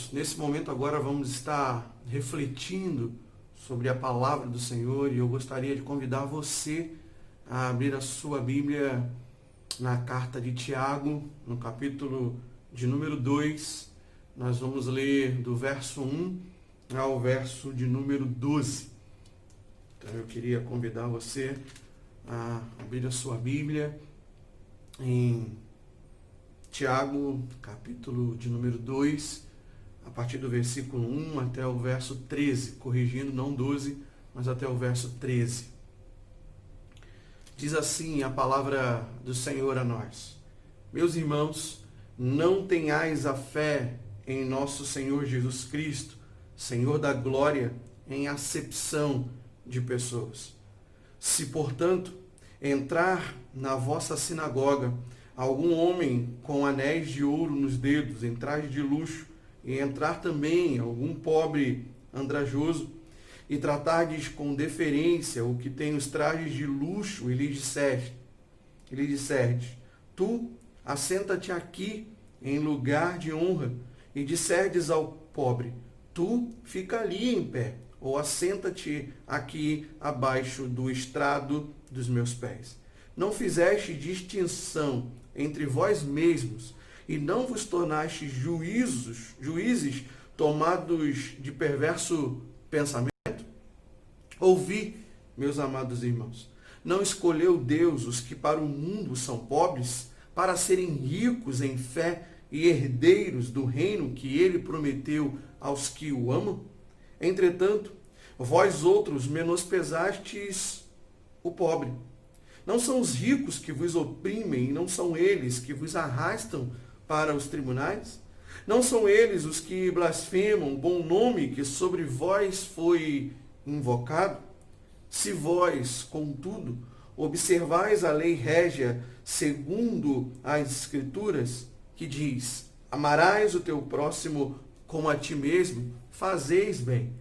irmãos, nesse momento agora vamos estar refletindo sobre a palavra do Senhor e eu gostaria de convidar você a abrir a sua Bíblia na carta de Tiago, no capítulo de número 2. Nós vamos ler do verso 1 ao verso de número 12. Então eu queria convidar você a abrir a sua Bíblia em Tiago, capítulo de número 2, a partir do versículo 1 até o verso 13, corrigindo, não 12, mas até o verso 13. Diz assim a palavra do Senhor a nós: Meus irmãos, não tenhais a fé em nosso Senhor Jesus Cristo, Senhor da glória, em acepção de pessoas. Se, portanto, entrar na vossa sinagoga algum homem com anéis de ouro nos dedos, em traje de luxo, e entrar também algum pobre andrajoso, e tratardes com deferência o que tem os trajes de luxo, e lhe disserdes, tu assenta-te aqui em lugar de honra, e disserdes ao pobre, tu fica ali em pé, ou assenta-te aqui abaixo do estrado dos meus pés. Não fizeste distinção entre vós mesmos, e não vos tornastes juízes tomados de perverso pensamento? Ouvi, meus amados irmãos, não escolheu Deus os que para o mundo são pobres, para serem ricos em fé e herdeiros do reino que ele prometeu aos que o amam? Entretanto, vós outros menosprezastes o pobre. Não são os ricos que vos oprimem, e não são eles que vos arrastam para os tribunais? Não são eles os que blasfemam o bom nome que sobre vós foi invocado? Se vós, contudo, observais a lei régia segundo as Escrituras, que diz, amarás o teu próximo como a ti mesmo, fazeis bem.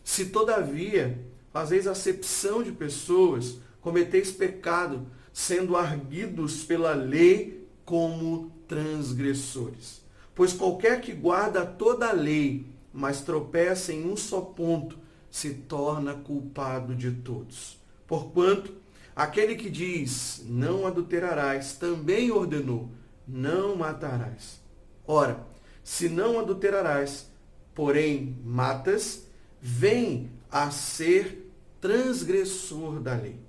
Se, todavia, fazeis acepção de pessoas, cometeis pecado, sendo arguidos pela lei como transgressores. Pois qualquer que guarda toda a lei, mas tropeça em um só ponto, se torna culpado de todos. Porquanto, aquele que diz, não adulterarás, também ordenou, não matarás. Ora, se não adulterarás, porém matas, vem a ser transgressor da lei.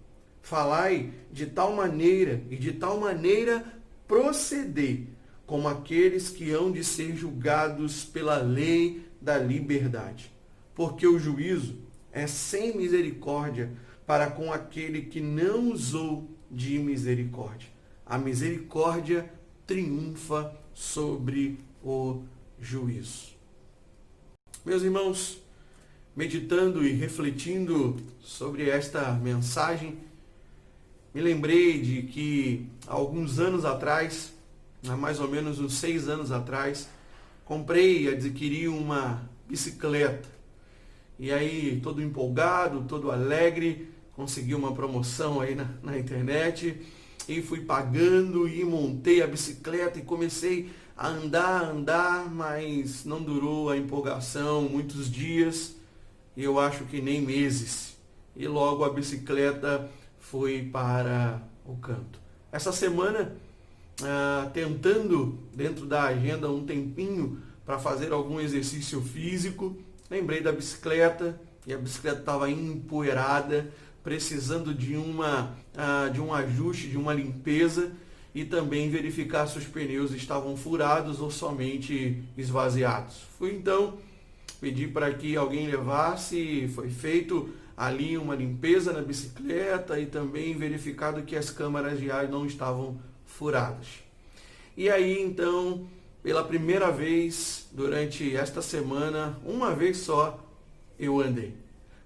Falai de tal maneira e de tal maneira procedei, como aqueles que hão de ser julgados pela lei da liberdade. Porque o juízo é sem misericórdia para com aquele que não usou de misericórdia. A misericórdia triunfa sobre o juízo. Meus irmãos, meditando e refletindo sobre esta mensagem, me lembrei de que há alguns anos atrás, há mais ou menos uns 6 anos atrás, comprei e adquiri uma bicicleta. E aí, todo empolgado, todo alegre, consegui uma promoção aí na internet e fui pagando e montei a bicicleta e comecei a andar, mas não durou a empolgação muitos dias, e eu acho que nem meses. E logo a bicicleta foi para o canto. Essa semana, tentando dentro da agenda um tempinho para fazer algum exercício físico, lembrei da bicicleta e a bicicleta estava empoeirada, precisando de um ajuste, de uma limpeza e também verificar se os pneus estavam furados ou somente esvaziados. Fui então pedir para que alguém levasse, foi feito ali uma limpeza na bicicleta e também verificado que as câmaras de ar não estavam furadas. E aí então, pela primeira vez durante esta semana, uma vez só, eu andei.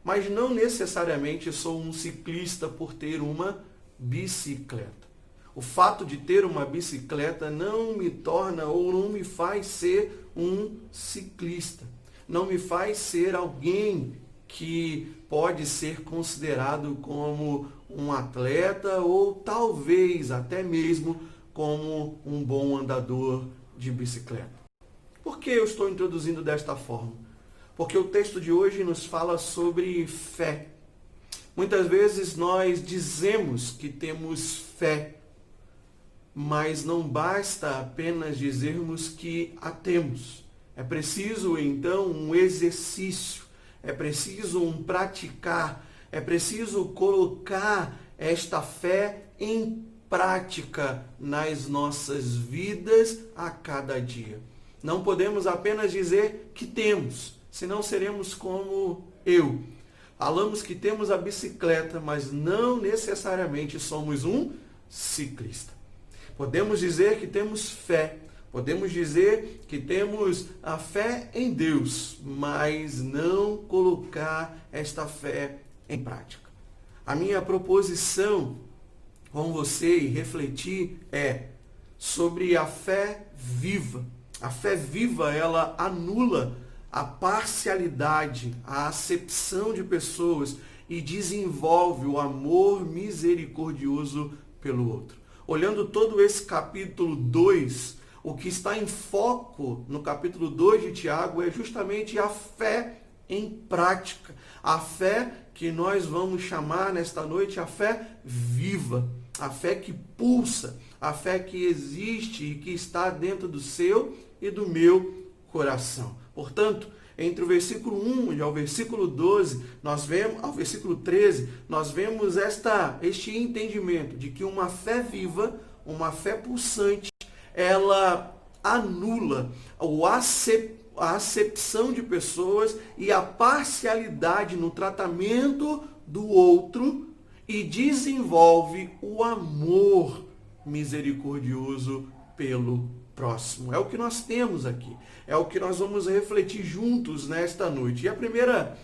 Mas não necessariamente sou um ciclista por ter uma bicicleta. O fato de ter uma bicicleta não me torna ou não me faz ser um ciclista. Não me faz ser alguém que pode ser considerado como um atleta ou talvez até mesmo como um bom andador de bicicleta. Por que eu estou introduzindo desta forma? Porque o texto de hoje nos fala sobre fé. Muitas vezes nós dizemos que temos fé, mas não basta apenas dizermos que a temos. É preciso, então, um exercício, é preciso um praticar, é preciso colocar esta fé em prática nas nossas vidas a cada dia. Não podemos apenas dizer que temos, senão seremos como eu. Falamos que temos a bicicleta, mas não necessariamente somos um ciclista. Podemos dizer que temos fé, podemos dizer que temos a fé em Deus, mas não colocar esta fé em prática. A minha proposição com você e refletir é sobre a fé viva. A fé viva, ela anula a parcialidade, a acepção de pessoas e desenvolve o amor misericordioso pelo outro. Olhando todo esse capítulo 2, o que está em foco no capítulo 2 de Tiago é justamente a fé em prática. A fé que nós vamos chamar nesta noite a fé viva. A fé que pulsa, a fé que existe e que está dentro do seu e do meu coração. Portanto, entre o versículo 1 e ao versículo 12, ao versículo 13, nós vemos este entendimento de que uma fé viva, uma fé pulsante, ela anula a acepção de pessoas e a parcialidade no tratamento do outro e desenvolve o amor misericordioso pelo próximo. É o que nós temos aqui. É o que nós vamos refletir juntos nesta noite. E a primeira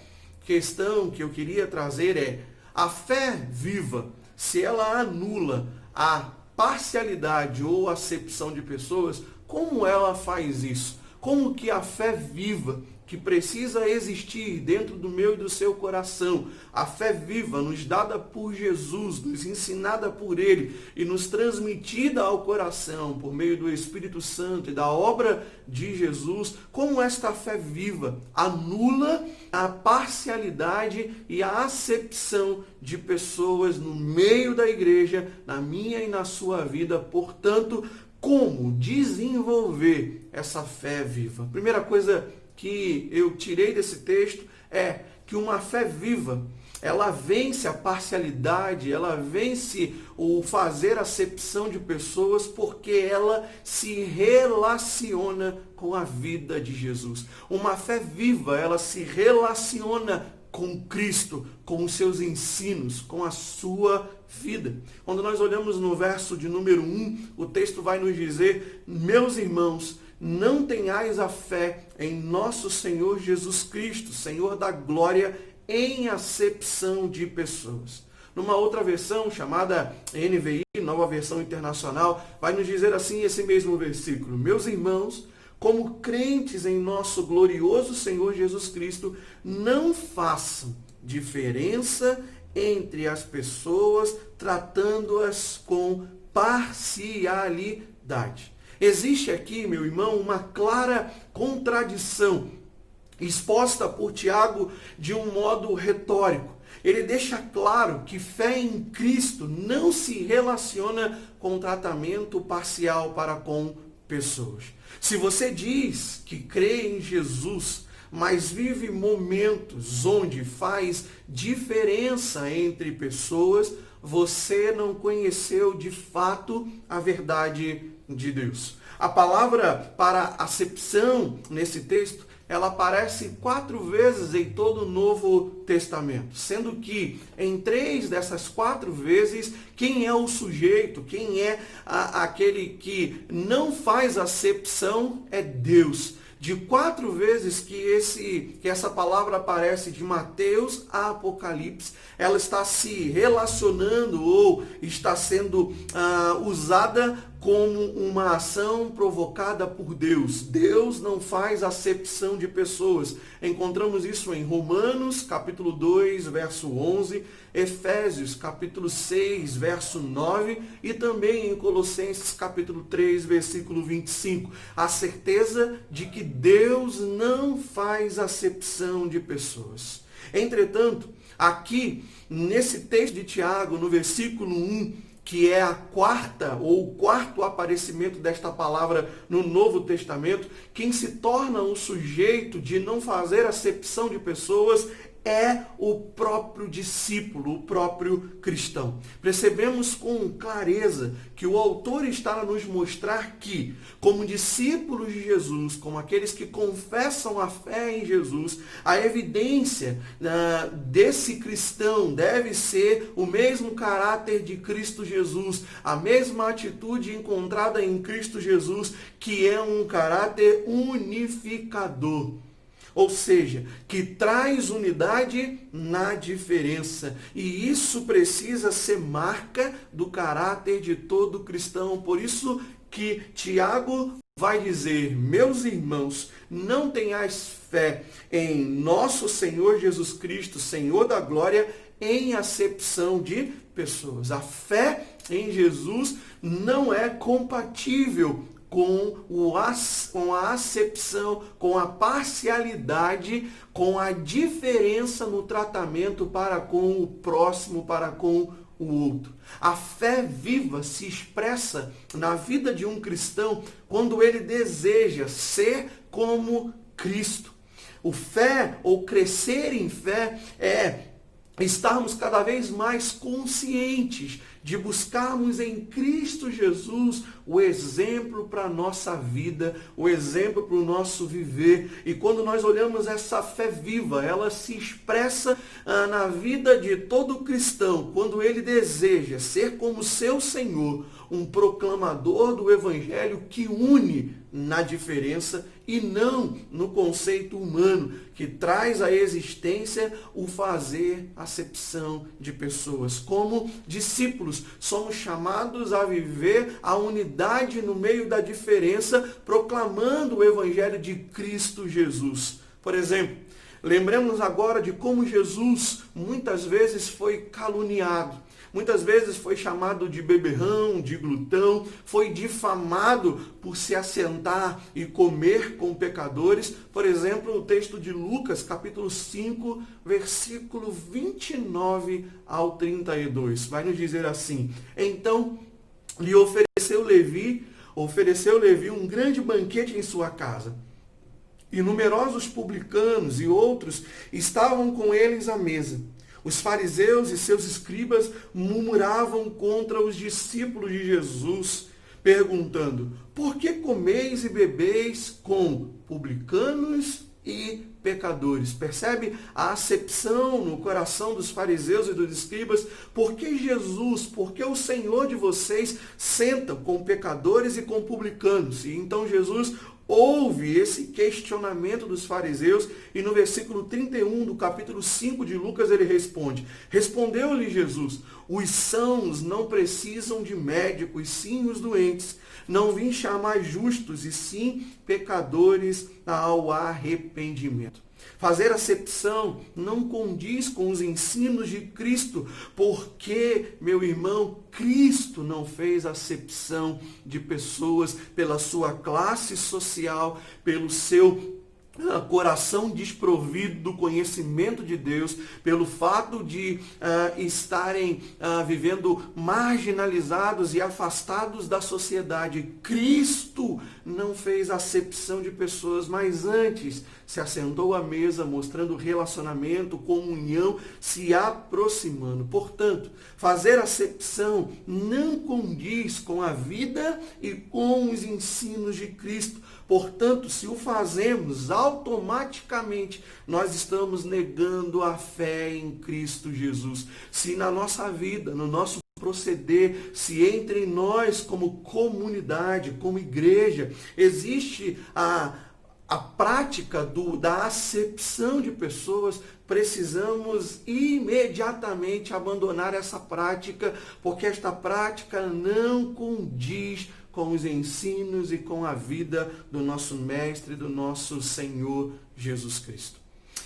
questão que eu queria trazer é: a fé viva, se ela anula a parcialidade ou acepção de pessoas, como ela faz isso? Como que a fé viva, que precisa existir dentro do meu e do seu coração, a fé viva, nos dada por Jesus, nos ensinada por Ele e nos transmitida ao coração por meio do Espírito Santo e da obra de Jesus, como esta fé viva anula a parcialidade e a acepção de pessoas no meio da igreja, na minha e na sua vida. Portanto, como desenvolver essa fé viva? Primeira coisa que eu tirei desse texto é que uma fé viva, ela vence a parcialidade, ela vence o fazer acepção de pessoas, porque ela se relaciona com a vida de Jesus. Uma fé viva, ela se relaciona com Cristo, com os seus ensinos, com a sua vida. Quando nós olhamos no verso de número 1, o texto vai nos dizer: meus irmãos, não tenhais a fé em nosso Senhor Jesus Cristo, Senhor da glória, em acepção de pessoas. Numa outra versão, chamada NVI, Nova Versão Internacional, vai nos dizer assim esse mesmo versículo: meus irmãos, como crentes em nosso glorioso Senhor Jesus Cristo, não façam diferença entre as pessoas, tratando-as com parcialidade. Existe aqui, meu irmão, uma clara contradição exposta por Tiago de um modo retórico. Ele deixa claro que fé em Cristo não se relaciona com tratamento parcial para com pessoas. Se você diz que crê em Jesus, mas vive momentos onde faz diferença entre pessoas, você não conheceu de fato a verdade de Deus. A palavra para acepção nesse texto, ela aparece 4 vezes em todo o Novo Testamento, sendo que em 3 dessas 4 vezes, quem é o sujeito, quem é aquele que não faz acepção é Deus. De 4 vezes que essa palavra aparece de Mateus a Apocalipse, ela está se relacionando ou está sendo usada como uma ação provocada por Deus. Deus não faz acepção de pessoas. Encontramos isso em Romanos, capítulo 2, verso 11, Efésios, capítulo 6, verso 9 e também em Colossenses, capítulo 3, versículo 25. A certeza de que Deus não faz acepção de pessoas. Entretanto, aqui, nesse texto de Tiago, no versículo 1, que é a quarta ou o quarto aparecimento desta palavra no Novo Testamento, quem se torna o sujeito de não fazer acepção de pessoas é o próprio discípulo, o próprio cristão. Percebemos com clareza que o autor está a nos mostrar que, como discípulos de Jesus, como aqueles que confessam a fé em Jesus, a evidência desse cristão deve ser o mesmo caráter de Cristo Jesus, a mesma atitude encontrada em Cristo Jesus, que é um caráter unificador. Ou seja, que traz unidade na diferença. E isso precisa ser marca do caráter de todo cristão. Por isso que Tiago vai dizer: meus irmãos, não tenhais fé em nosso Senhor Jesus Cristo, Senhor da glória, em acepção de pessoas. A fé em Jesus não é compatível com a acepção, com a parcialidade, com a diferença no tratamento para com o próximo, para com o outro. A fé viva se expressa na vida de um cristão quando ele deseja ser como Cristo. O fé, ou crescer em fé, é estarmos cada vez mais conscientes de buscarmos em Cristo Jesus o exemplo para a nossa vida, o exemplo para o nosso viver. E quando nós olhamos essa fé viva, ela se expressa na vida de todo cristão, quando ele deseja ser como seu Senhor, um proclamador do Evangelho que une na diferença e não no conceito humano, que traz à existência o fazer acepção de pessoas. Como discípulos, somos chamados a viver a unidade no meio da diferença, proclamando o Evangelho de Cristo Jesus. Por exemplo, lembremos agora de como Jesus muitas vezes foi caluniado. Muitas vezes foi chamado de beberrão, de glutão, foi difamado por se assentar e comer com pecadores. Por exemplo, o texto de Lucas, capítulo 5, versículo 29 ao 32. Vai nos dizer assim: então lhe ofereceu Levi um grande banquete em sua casa. E numerosos publicanos e outros estavam com eles à mesa. Os fariseus e seus escribas murmuravam contra os discípulos de Jesus, perguntando: por que comeis e bebeis com publicanos e pecadores? Percebe a acepção no coração dos fariseus e dos escribas? Por que Jesus, por que o Senhor de vocês senta com pecadores e com publicanos? E então Jesus ouve esse questionamento dos fariseus e no versículo 31 do capítulo 5 de Lucas ele responde: respondeu-lhe Jesus: os sãos não precisam de médico, e sim os doentes. Não vim chamar justos, e sim pecadores ao arrependimento. Fazer acepção não condiz com os ensinos de Cristo, porque, meu irmão, Cristo não fez acepção de pessoas pela sua classe social, pelo seu coração desprovido do conhecimento de Deus, pelo fato de estarem vivendo marginalizados e afastados da sociedade. Cristo não fez acepção de pessoas, mas antes se assentou à mesa, mostrando relacionamento, comunhão, se aproximando. Portanto, fazer acepção não condiz com a vida e com os ensinos de Cristo. Portanto, se o fazemos, automaticamente nós estamos negando a fé em Cristo Jesus. Se na nossa vida, no nosso proceder, se entre nós como comunidade, como igreja, existe a prática da acepção de pessoas, precisamos imediatamente abandonar essa prática, porque esta prática não condiz com os ensinos e com a vida do nosso Mestre, do nosso Senhor Jesus Cristo.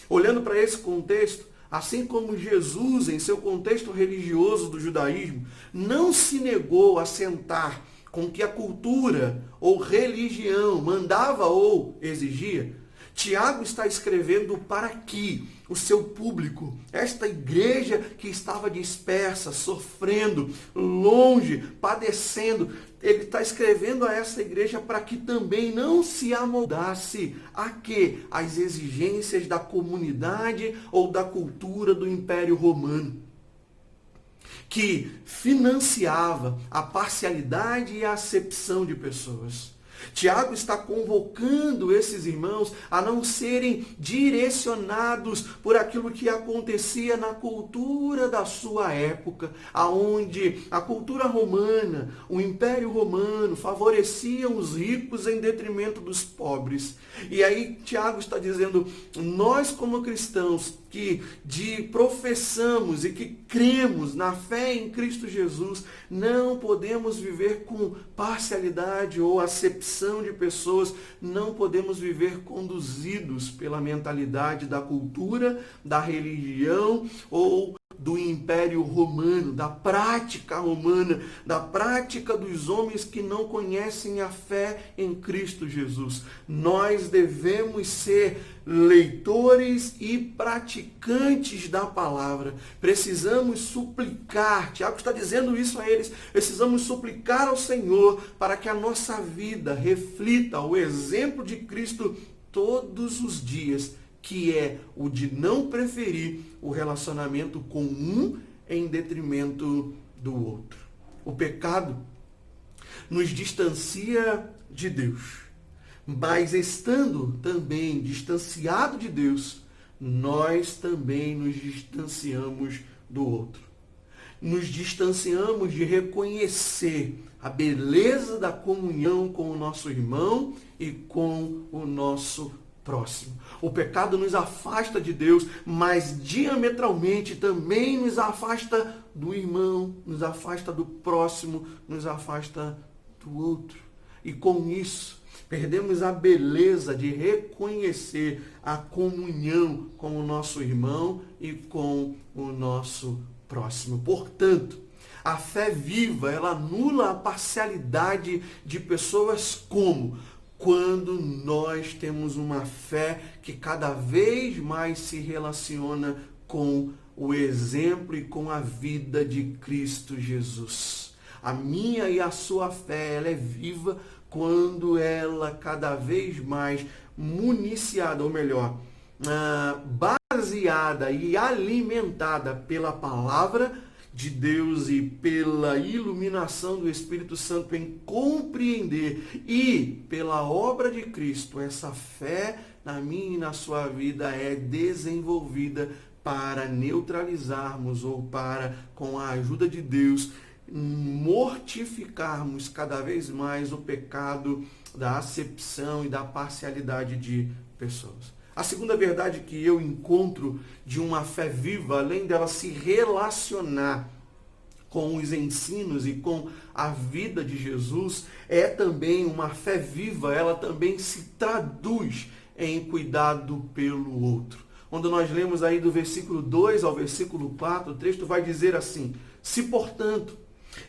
Olhando para esse contexto, assim como Jesus, em seu contexto religioso do judaísmo, não se negou a sentar com que a cultura ou religião mandava ou exigia, Tiago está escrevendo para que o seu público, esta igreja que estava dispersa, sofrendo, longe, padecendo, ele está escrevendo a essa igreja para que também não se amoldasse a quê? As exigências da comunidade ou da cultura do Império Romano, que financiava a parcialidade e a acepção de pessoas. Tiago está convocando esses irmãos a não serem direcionados por aquilo que acontecia na cultura da sua época, aonde a cultura romana, o Império Romano, favoreciam os ricos em detrimento dos pobres. E aí Tiago está dizendo, nós como cristãos que professamos e que cremos na fé em Cristo Jesus, não podemos viver com parcialidade ou acepção de pessoas, não podemos viver conduzidos pela mentalidade da cultura, da religião ou do Império Romano, da prática romana, da prática dos homens que não conhecem a fé em Cristo Jesus. Nós devemos ser leitores e praticantes da palavra. Precisamos suplicar, Tiago está dizendo isso a eles, precisamos suplicar ao Senhor para que a nossa vida reflita o exemplo de Cristo todos os dias, que é o de não preferir o relacionamento com um em detrimento do outro. O pecado nos distancia de Deus, mas estando também distanciado de Deus, nós também nos distanciamos do outro. Nos distanciamos de reconhecer a beleza da comunhão com o nosso irmão e com o nosso próximo. O pecado nos afasta de Deus, mas diametralmente também nos afasta do irmão, nos afasta do próximo, nos afasta do outro. E com isso, perdemos a beleza de reconhecer a comunhão com o nosso irmão e com o nosso próximo. Portanto, a fé viva, ela anula a parcialidade de pessoas quando nós temos uma fé que cada vez mais se relaciona com o exemplo e com a vida de Cristo Jesus. A minha e a sua fé, ela é viva quando ela cada vez mais municiada, ou melhor, baseada e alimentada pela palavra de Deus e pela iluminação do Espírito Santo em compreender e pela obra de Cristo, essa fé na minha e na sua vida é desenvolvida para neutralizarmos ou para, com a ajuda de Deus, mortificarmos cada vez mais o pecado da acepção e da parcialidade de pessoas. A segunda verdade que eu encontro de uma fé viva, além dela se relacionar com os ensinos e com a vida de Jesus, é também uma fé viva, ela também se traduz em cuidado pelo outro. Quando nós lemos aí do versículo 2 ao versículo 4, o texto vai dizer assim: se, portanto,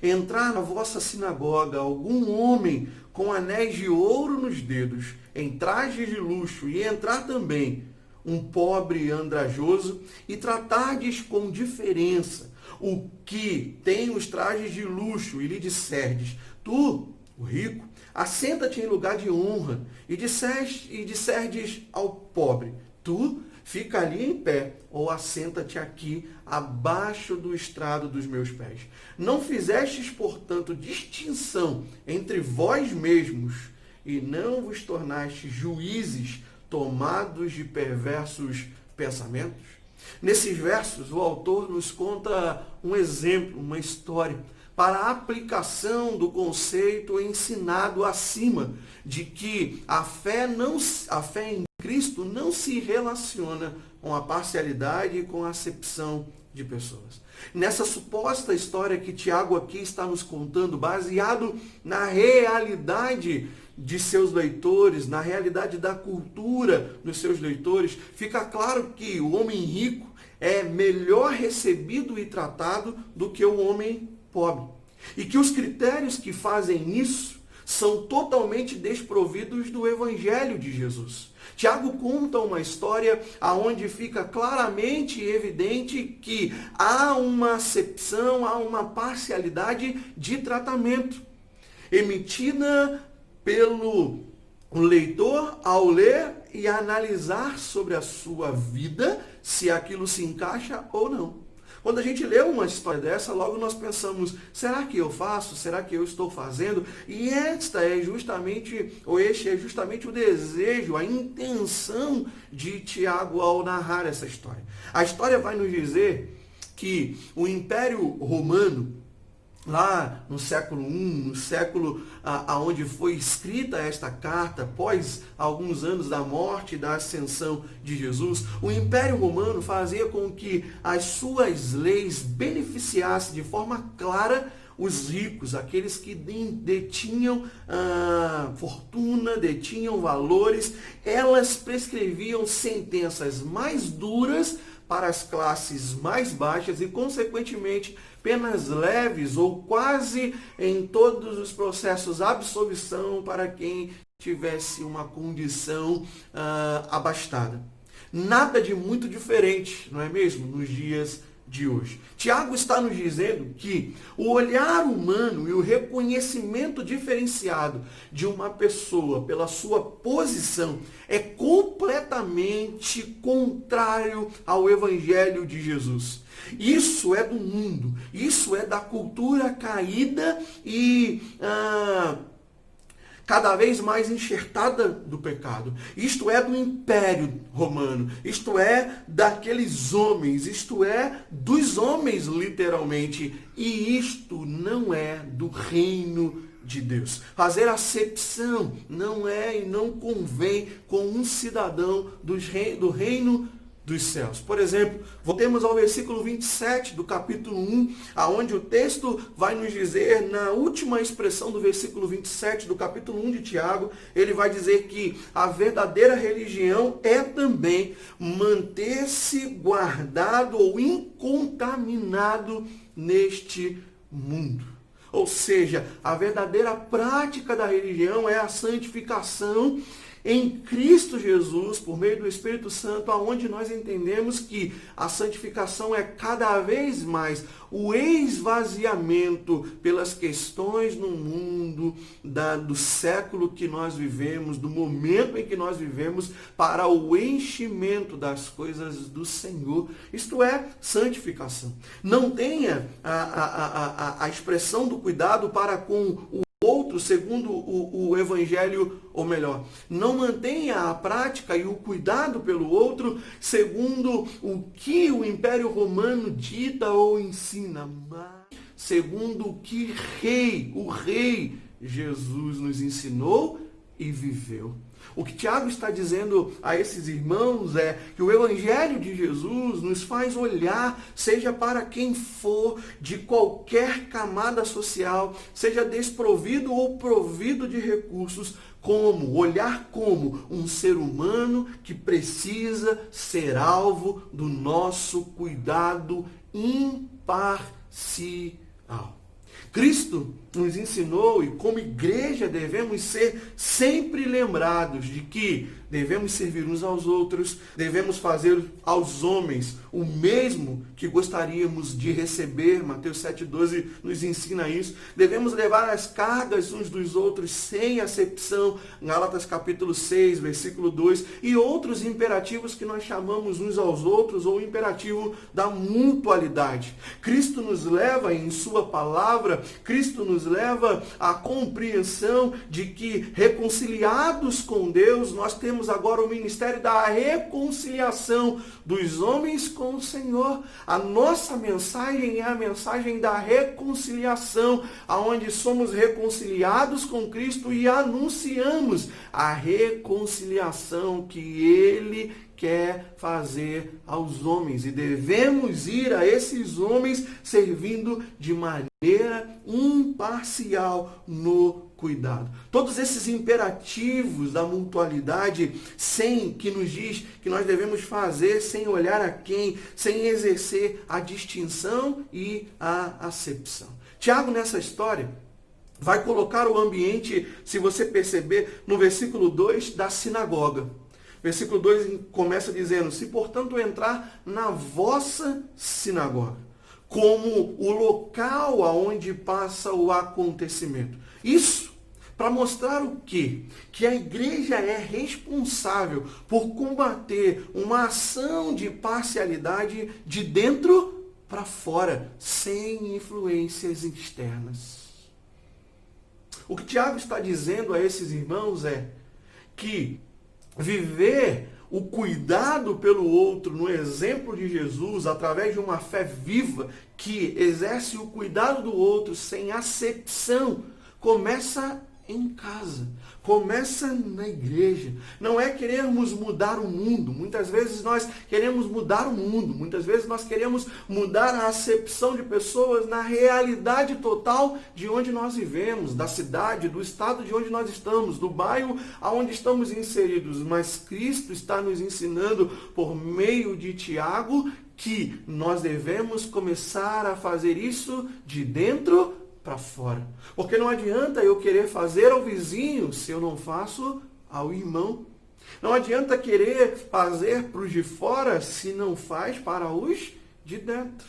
entrar na vossa sinagoga algum homem com anéis de ouro nos dedos, em trajes de luxo, e entrar também um pobre andrajoso, e tratardes com diferença o que tem os trajes de luxo, e lhe disserdes: tu, o rico, assenta-te em lugar de honra, e disserdes ao pobre: tu, fica ali em pé, ou assenta-te aqui, abaixo do estrado dos meus pés. Não fizestes, portanto, distinção entre vós mesmos, e não vos tornastes juízes tomados de perversos pensamentos? Nesses versos, o autor nos conta um exemplo, uma história, para a aplicação do conceito ensinado acima, de que a fé em Cristo não se relaciona com a parcialidade e com a acepção de pessoas. Nessa suposta história que Tiago aqui está nos contando, baseado na realidade de seus leitores, na realidade da cultura dos seus leitores, fica claro que o homem rico é melhor recebido e tratado do que o homem pobre. E que os critérios que fazem isso são totalmente desprovidos do Evangelho de Jesus. Tiago conta uma história onde fica claramente evidente que há uma acepção, há uma parcialidade de tratamento emitida pelo leitor ao ler e analisar sobre a sua vida se aquilo se encaixa ou não. Quando a gente lê uma história dessa, logo nós pensamos, será que eu faço? Será que eu estou fazendo? E este é justamente o desejo, a intenção de Tiago ao narrar essa história. A história vai nos dizer que o Império Romano, lá no século I, no século aonde foi escrita esta carta, após alguns anos da morte e da ascensão de Jesus, o Império Romano fazia com que as suas leis beneficiassem de forma clara os ricos, aqueles que detinham fortuna, detinham valores. Elas prescreviam sentenças mais duras para as classes mais baixas e, consequentemente, penas leves ou quase em todos os processos absolvição para quem tivesse uma condição abastada. Nada de muito diferente, não é mesmo, nos dias de hoje. Tiago está nos dizendo que o olhar humano e o reconhecimento diferenciado de uma pessoa pela sua posição é completamente contrário ao Evangelho de Jesus. Isso é do mundo, isso é da cultura caída e cada vez mais enxertada do pecado. Isto é do Império Romano, isto é daqueles homens, isto é dos homens literalmente, e isto não é do reino de Deus. Fazer acepção não é e não convém com um cidadão do reino dos céus. Por exemplo, voltemos ao versículo 27 do capítulo 1, aonde o texto vai nos dizer, na última expressão do versículo 27 do capítulo 1 de Tiago, ele vai dizer que a verdadeira religião é também manter-se guardado ou incontaminado neste mundo. Ou seja, a verdadeira prática da religião é a santificação em Cristo Jesus, por meio do Espírito Santo, aonde nós entendemos que a santificação é cada vez mais o esvaziamento pelas questões no mundo, do século que nós vivemos, do momento em que nós vivemos, para o enchimento das coisas do Senhor. Isto é santificação. Não tenha a expressão do cuidado para com o outro, segundo o Evangelho, ou melhor, não mantenha a prática e o cuidado pelo outro segundo o que o Império Romano dita ou ensina, mas segundo o que o rei Jesus nos ensinou e viveu. O que Tiago está dizendo a esses irmãos é que o Evangelho de Jesus nos faz olhar, seja para quem for, de qualquer camada social, seja desprovido ou provido de recursos, olhar como um ser humano que precisa ser alvo do nosso cuidado imparcial. Cristo nos ensinou, e como igreja devemos ser sempre lembrados de que devemos servir uns aos outros, devemos fazer aos homens o mesmo que gostaríamos de receber. Mateus 7,12 nos ensina isso. Devemos levar as cargas uns dos outros sem acepção. Gálatas capítulo 6, versículo 2. E outros imperativos que nós chamamos uns aos outros, ou o imperativo da mutualidade. Cristo nos leva em sua palavra, Cristo nos leva à compreensão de que, reconciliados com Deus, nós temos agora o ministério da reconciliação dos homens com o Senhor. A nossa mensagem é a mensagem da reconciliação, aonde somos reconciliados com Cristo e anunciamos a reconciliação que Ele quer fazer aos homens. E devemos ir a esses homens servindo de maneira imparcial no cuidado. Todos esses imperativos da mutualidade, que nos diz que nós devemos fazer sem olhar a quem, sem exercer a distinção e a acepção. Tiago, nessa história, vai colocar o ambiente, se você perceber, no versículo 2 da sinagoga. Versículo 2 começa dizendo: se portanto entrar na vossa sinagoga, como o local aonde passa o acontecimento. Isso para mostrar o quê? Que a igreja é responsável por combater uma ação de parcialidade de dentro para fora, sem influências externas. O que Tiago está dizendo a esses irmãos é que viver o cuidado pelo outro no exemplo de Jesus, através de uma fé viva que exerce o cuidado do outro sem acepção, começa em casa, começa na igreja. Não é querermos mudar o mundo. Muitas vezes nós queremos mudar o mundo. Muitas vezes nós queremos mudar a acepção de pessoas na realidade total de onde nós vivemos, da cidade, do estado de onde nós estamos, do bairro aonde estamos inseridos. Mas Cristo está nos ensinando por meio de Tiago que nós devemos começar a fazer isso de dentro para fora. Porque não adianta eu querer fazer ao vizinho se eu não faço ao irmão. Não adianta querer fazer para os de fora se não faz para os de dentro.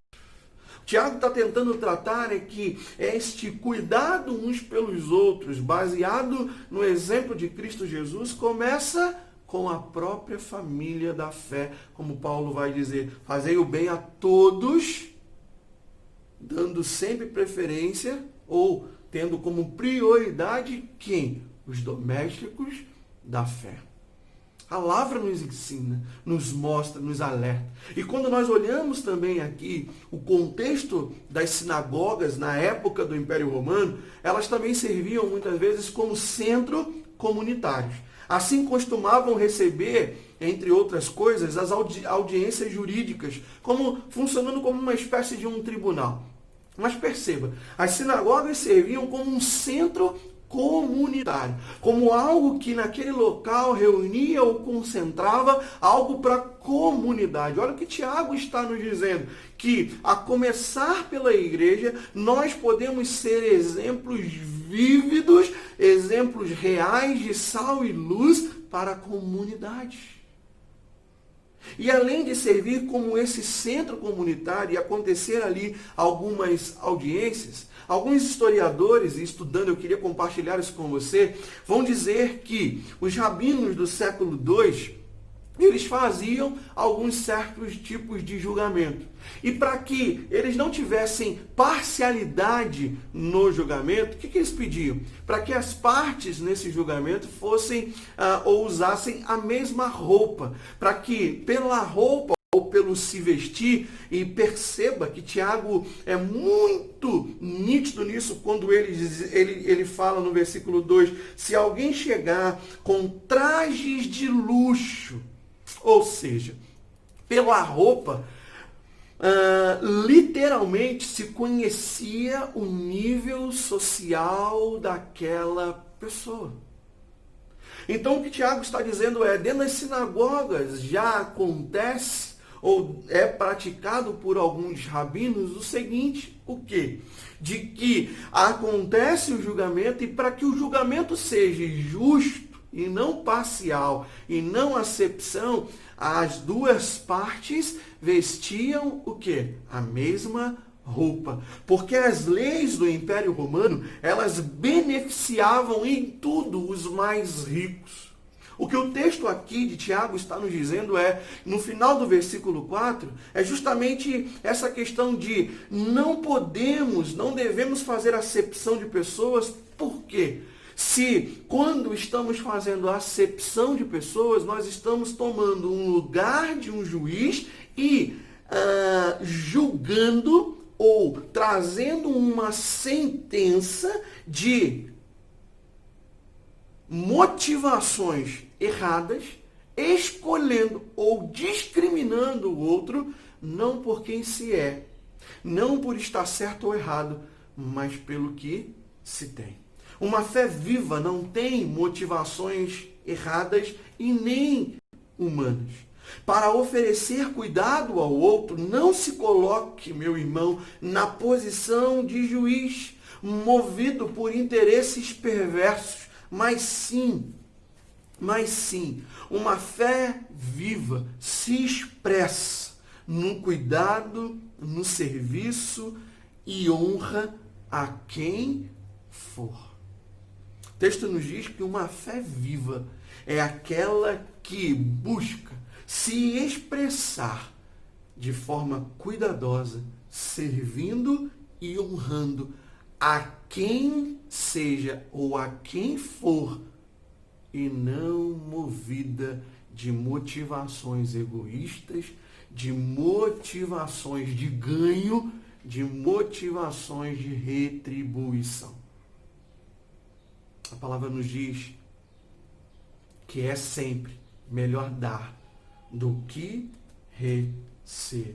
O Tiago está tentando tratar é que este cuidado uns pelos outros, baseado no exemplo de Cristo Jesus, começa com a própria família da fé. Como Paulo vai dizer: fazei o bem a todos, dando sempre preferência ou tendo como prioridade quem? Os domésticos da fé. A palavra nos ensina, nos mostra, nos alerta. E quando nós olhamos também aqui o contexto das sinagogas na época do Império Romano, elas também serviam muitas vezes como centro comunitários. Assim costumavam receber, entre outras coisas, as audiências jurídicas, funcionando como uma espécie de um tribunal. Mas perceba, as sinagogas serviam como um centro comunitário, como algo que naquele local reunia ou concentrava algo para a comunidade. Olha o que Tiago está nos dizendo, que a começar pela igreja, nós podemos ser exemplos vívidos, exemplos reais de sal e luz para a comunidade. E além de servir como esse centro comunitário e acontecer ali algumas audiências, alguns historiadores, e estudando, eu queria compartilhar isso com você, vão dizer que os rabinos do século II, eles faziam alguns certos tipos de julgamento. E para que eles não tivessem parcialidade no julgamento, o que eles pediam? Para que as partes nesse julgamento fossem ou usassem a mesma roupa. Para que pela roupa ou pelo se vestir, e perceba que Tiago é muito nítido nisso quando ele fala no versículo 2, se alguém chegar com trajes de luxo, ou seja, pela roupa, literalmente se conhecia o nível social daquela pessoa. Então o que Tiago está dizendo é, dentro das sinagogas já acontece, ou é praticado por alguns rabinos, o seguinte, o quê? De que acontece o julgamento, e para que o julgamento seja justo, e não parcial, e não acepção, as duas partes vestiam o quê? A mesma roupa. Porque as leis do Império Romano, elas beneficiavam em tudo os mais ricos. O que o texto aqui de Tiago está nos dizendo é, no final do versículo 4, é justamente essa questão de não devemos fazer acepção de pessoas. Por quê? Se quando estamos fazendo a acepção de pessoas, nós estamos tomando um lugar de um juiz e julgando ou trazendo uma sentença de motivações erradas escolhendo ou discriminando o outro, não por quem se é, não por estar certo ou errado, mas pelo que se tem. Uma fé viva não tem motivações erradas e nem humanas. Para oferecer cuidado ao outro, não se coloque, meu irmão, na posição de juiz, movido por interesses perversos, mas sim, uma fé viva se expressa no cuidado, no serviço e honra a quem for. O texto nos diz que uma fé viva é aquela que busca se expressar de forma cuidadosa, servindo e honrando a quem seja ou a quem for, e não movida de motivações egoístas, de motivações de ganho, de motivações de retribuição. A palavra nos diz que é sempre melhor dar do que receber.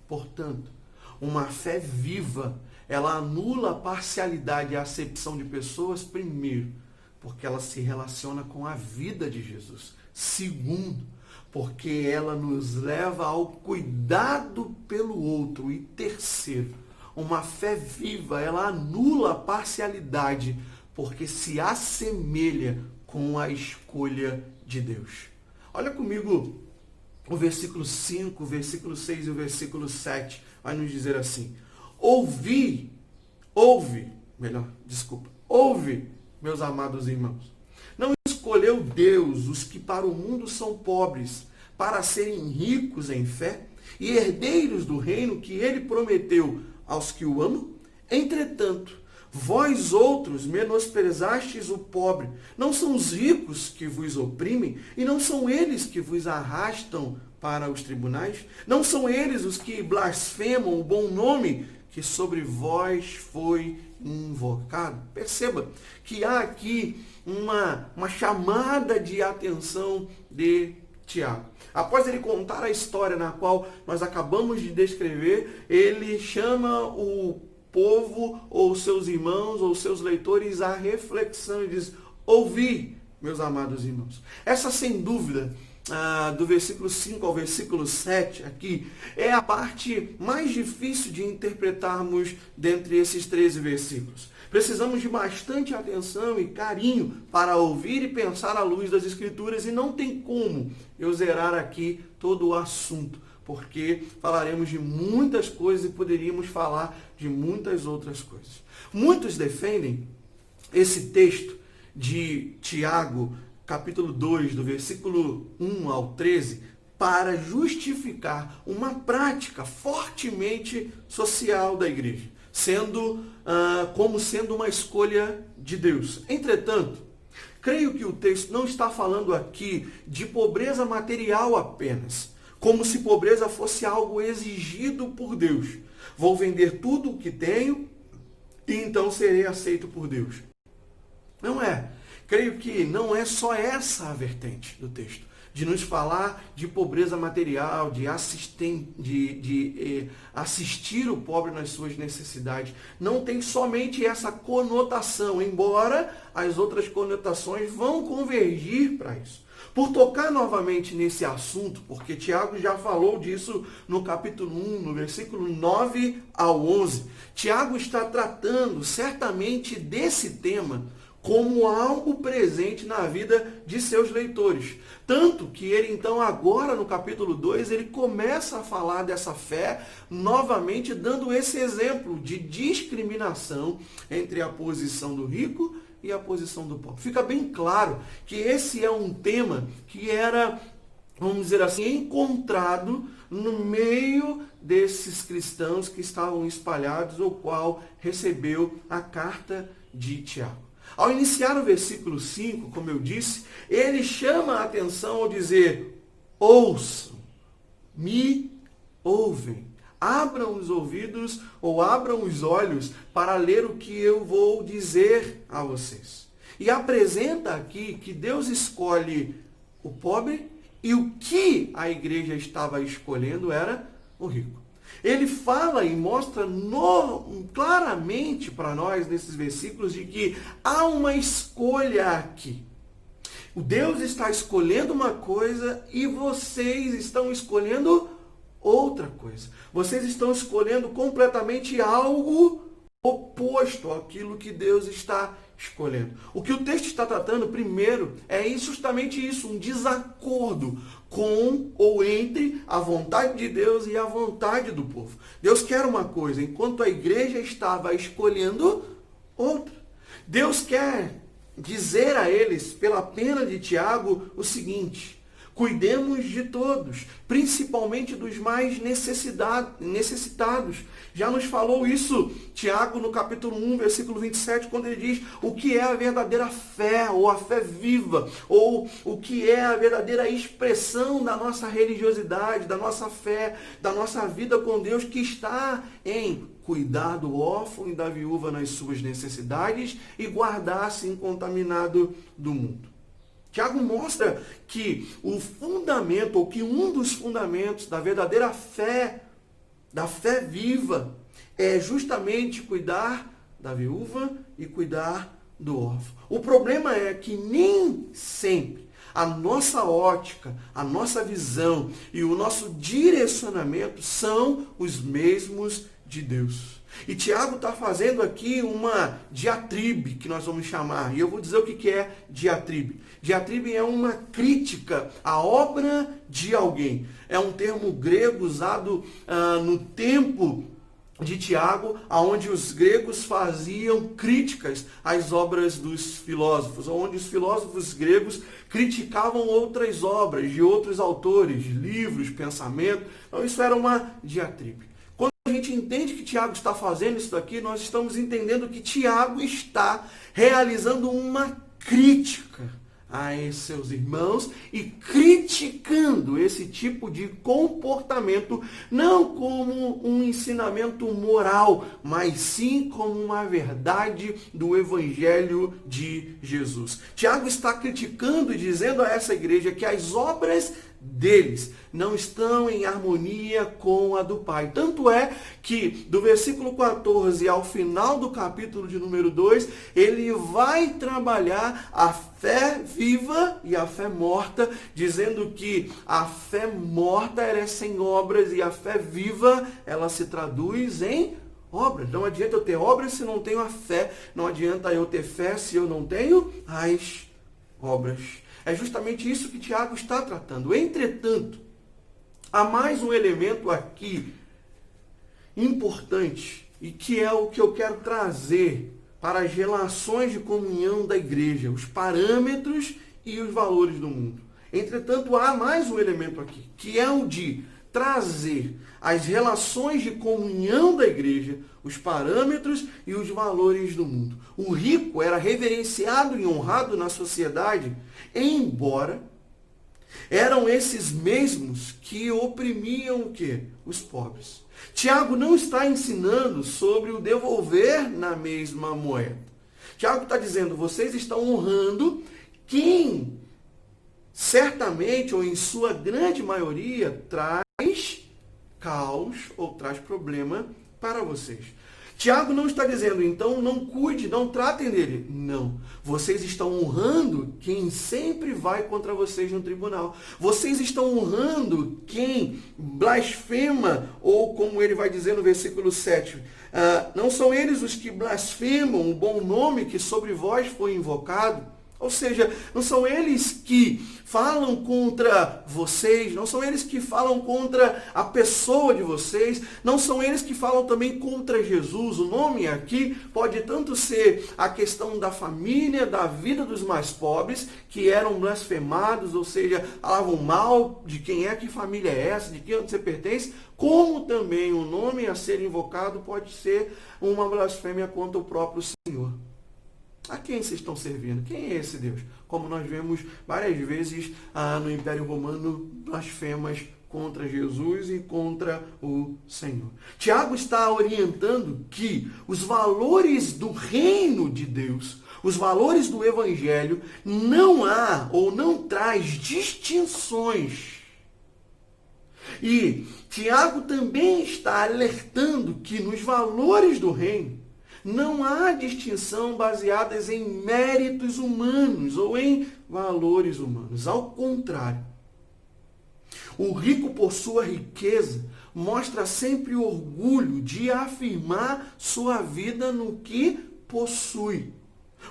Portanto, uma fé viva, ela anula a parcialidade e a acepção de pessoas, primeiro, porque ela se relaciona com a vida de Jesus. Segundo, porque ela nos leva ao cuidado pelo outro. E terceiro, uma fé viva, ela anula a parcialidade, porque se assemelha com a escolha de Deus. Olha comigo o versículo 5, o versículo 6 e o versículo 7. Vai nos dizer assim: ouve, meus amados irmãos. Não escolheu Deus os que para o mundo são pobres, para serem ricos em fé e herdeiros do reino que ele prometeu aos que o amam? Entretanto, vós outros menosprezastes o pobre. Não são os ricos que vos oprimem, e não são eles que vos arrastam para os tribunais? Não são eles os que blasfemam o bom nome que sobre vós foi invocado? Perceba que há aqui uma chamada de atenção de Tiago. Após ele contar a história na qual nós acabamos de descrever, ele chama o povo, ou seus irmãos, ou seus leitores, à reflexão e diz: ouvi, meus amados irmãos. Essa, sem dúvida, do versículo 5 ao versículo 7 aqui, é a parte mais difícil de interpretarmos dentre esses 13 versículos. Precisamos de bastante atenção e carinho para ouvir e pensar à luz das Escrituras, e não tem como eu zerar aqui todo o assunto, porque falaremos de muitas coisas e poderíamos falar de muitas outras coisas. Muitos defendem esse texto de Tiago, capítulo 2, do versículo 1 ao 13, para justificar uma prática fortemente social da igreja, como sendo uma escolha de Deus. Entretanto, creio que o texto não está falando aqui de pobreza material apenas, como se pobreza fosse algo exigido por Deus. Vou vender tudo o que tenho e então serei aceito por Deus. Não é. Creio que não é só essa a vertente do texto, de nos falar de pobreza material, de assistir o pobre nas suas necessidades. Não tem somente essa conotação, embora as outras conotações vão convergir para isso. Por tocar novamente nesse assunto, porque Tiago já falou disso no capítulo 1, no versículo 9 ao 11. Tiago está tratando certamente desse tema como algo presente na vida de seus leitores. Tanto que ele, então, agora no capítulo 2, ele começa a falar dessa fé, novamente dando esse exemplo de discriminação entre a posição do rico e a posição do pobre. Fica bem claro que esse é um tema que era, vamos dizer assim, encontrado no meio desses cristãos que estavam espalhados, o qual recebeu a carta de Tiago. Ao iniciar o versículo 5, como eu disse, ele chama a atenção ao dizer: ouçam, me ouvem. Abram os ouvidos ou abram os olhos para ler o que eu vou dizer a vocês. E apresenta aqui que Deus escolhe o pobre E o que a igreja estava escolhendo era o rico. Ele fala e mostra claramente para nós, nesses versículos, de que há uma escolha aqui. O Deus está escolhendo uma coisa e vocês estão escolhendo outra coisa. Vocês estão escolhendo completamente algo oposto àquilo que Deus está escolhendo. O que o texto está tratando, primeiro, é justamente isso, um desacordo com ou entre a vontade de Deus e a vontade do povo. Deus quer uma coisa, enquanto a igreja estava escolhendo outra. Deus quer dizer a eles, pela pena de Tiago, o seguinte: cuidemos de todos, principalmente dos mais necessitados. Já nos falou isso Tiago no capítulo 1, versículo 27, quando ele diz o que é a verdadeira fé, ou a fé viva, ou o que é a verdadeira expressão da nossa religiosidade, da nossa fé, da nossa vida com Deus, que está em cuidar do órfão e da viúva nas suas necessidades e guardar-se incontaminado do mundo. Tiago mostra que o fundamento, ou que um dos fundamentos da verdadeira fé, da fé viva, é justamente cuidar da viúva e cuidar do órfão. O problema é que nem sempre a nossa ótica, a nossa visão e o nosso direcionamento são os mesmos de Deus. E Tiago está fazendo aqui uma diatribe, que nós vamos chamar. E eu vou dizer o que é diatribe. Diatribe é uma crítica à obra de alguém. É um termo grego usado no tempo de Tiago, onde os gregos faziam críticas às obras dos filósofos, onde os filósofos gregos criticavam outras obras de outros autores, livros, pensamentos. Então isso era uma diatribe. Quando a gente entende que Tiago está fazendo isso daqui, nós estamos entendendo que Tiago está realizando uma crítica a seus irmãos e criticando esse tipo de comportamento, não como um ensinamento moral, mas sim como uma verdade do Evangelho de Jesus. Tiago está criticando e dizendo a essa igreja que as obras deles não estão em harmonia com a do Pai. Tanto é que do versículo 14 ao final do capítulo de número 2, ele vai trabalhar a fé viva e a fé morta, dizendo que a fé morta ela é sem obras e a fé viva ela se traduz em obras. Não adianta eu ter obras se não tenho a fé, não adianta eu ter fé se eu não tenho as obras. É justamente isso que Tiago está tratando. Entretanto, há mais um elemento aqui importante e que é o que eu quero trazer para as relações de comunhão da igreja, os parâmetros e os valores do mundo. Entretanto, há mais um elemento aqui, que é o de trazer as relações de comunhão da igreja, os parâmetros e os valores do mundo. O rico era reverenciado e honrado na sociedade, embora eram esses mesmos que oprimiam o quê? Os pobres. Tiago não está ensinando sobre o devolver na mesma moeda. Tiago está dizendo, vocês estão honrando quem certamente, ou em sua grande maioria, traz caos ou traz problema para vocês. Tiago não está dizendo, então não cuide, não tratem dele. Não. Vocês estão honrando quem sempre vai contra vocês no tribunal. Vocês estão honrando quem blasfema, ou como ele vai dizer no versículo 7, não são eles os que blasfemam o bom nome que sobre vós foi invocado. Ou seja, não são eles que falam contra vocês, não são eles que falam contra a pessoa de vocês, não são eles que falam também contra Jesus. O nome aqui pode tanto ser a questão da família, da vida dos mais pobres, que eram blasfemados, ou seja, falavam mal de quem é, que família é essa, de quem você pertence, como também o nome a ser invocado pode ser uma blasfêmia contra o próprio Senhor. A quem vocês estão servindo? Quem é esse Deus? Como nós vemos várias vezes no Império Romano, blasfemas contra Jesus e contra o Senhor. Tiago está orientando que os valores do reino de Deus, os valores do Evangelho, não há ou não traz distinções. E Tiago também está alertando que nos valores do reino não há distinção baseadas em méritos humanos ou em valores humanos. Ao contrário, o rico, por sua riqueza, mostra sempre orgulho de afirmar sua vida no que possui.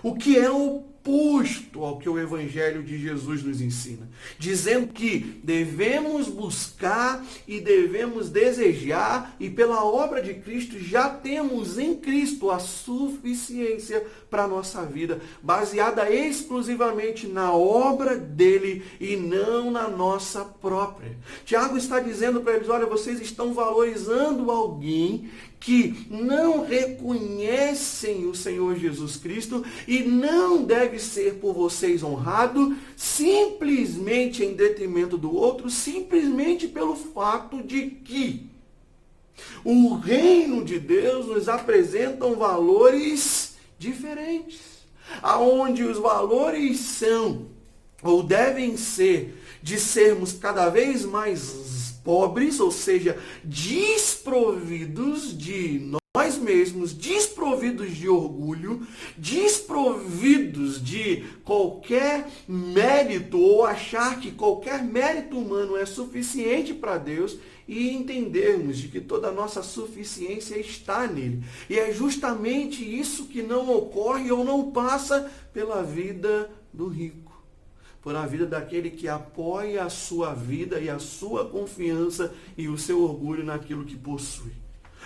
O que é oposto ao que o Evangelho de Jesus nos ensina. Dizendo que devemos buscar e devemos desejar, e pela obra de Cristo já temos em Cristo a suficiência para a nossa vida, baseada exclusivamente na obra dele e não na nossa própria. Tiago está dizendo para eles, olha, vocês estão valorizando alguém que não reconhecem o Senhor Jesus Cristo e não deve ser por vocês honrado simplesmente em detrimento do outro, simplesmente pelo fato de que o reino de Deus nos apresenta valores diferentes, aonde os valores são ou devem ser de sermos cada vez mais pobres, ou seja, desprovidos de nós mesmos, desprovidos de orgulho, desprovidos de qualquer mérito ou achar que qualquer mérito humano é suficiente para Deus e entendermos de que toda a nossa suficiência está nele. E é justamente isso que não ocorre ou não passa pela vida do rico. Por a vida daquele que apoia a sua vida e a sua confiança e o seu orgulho naquilo que possui.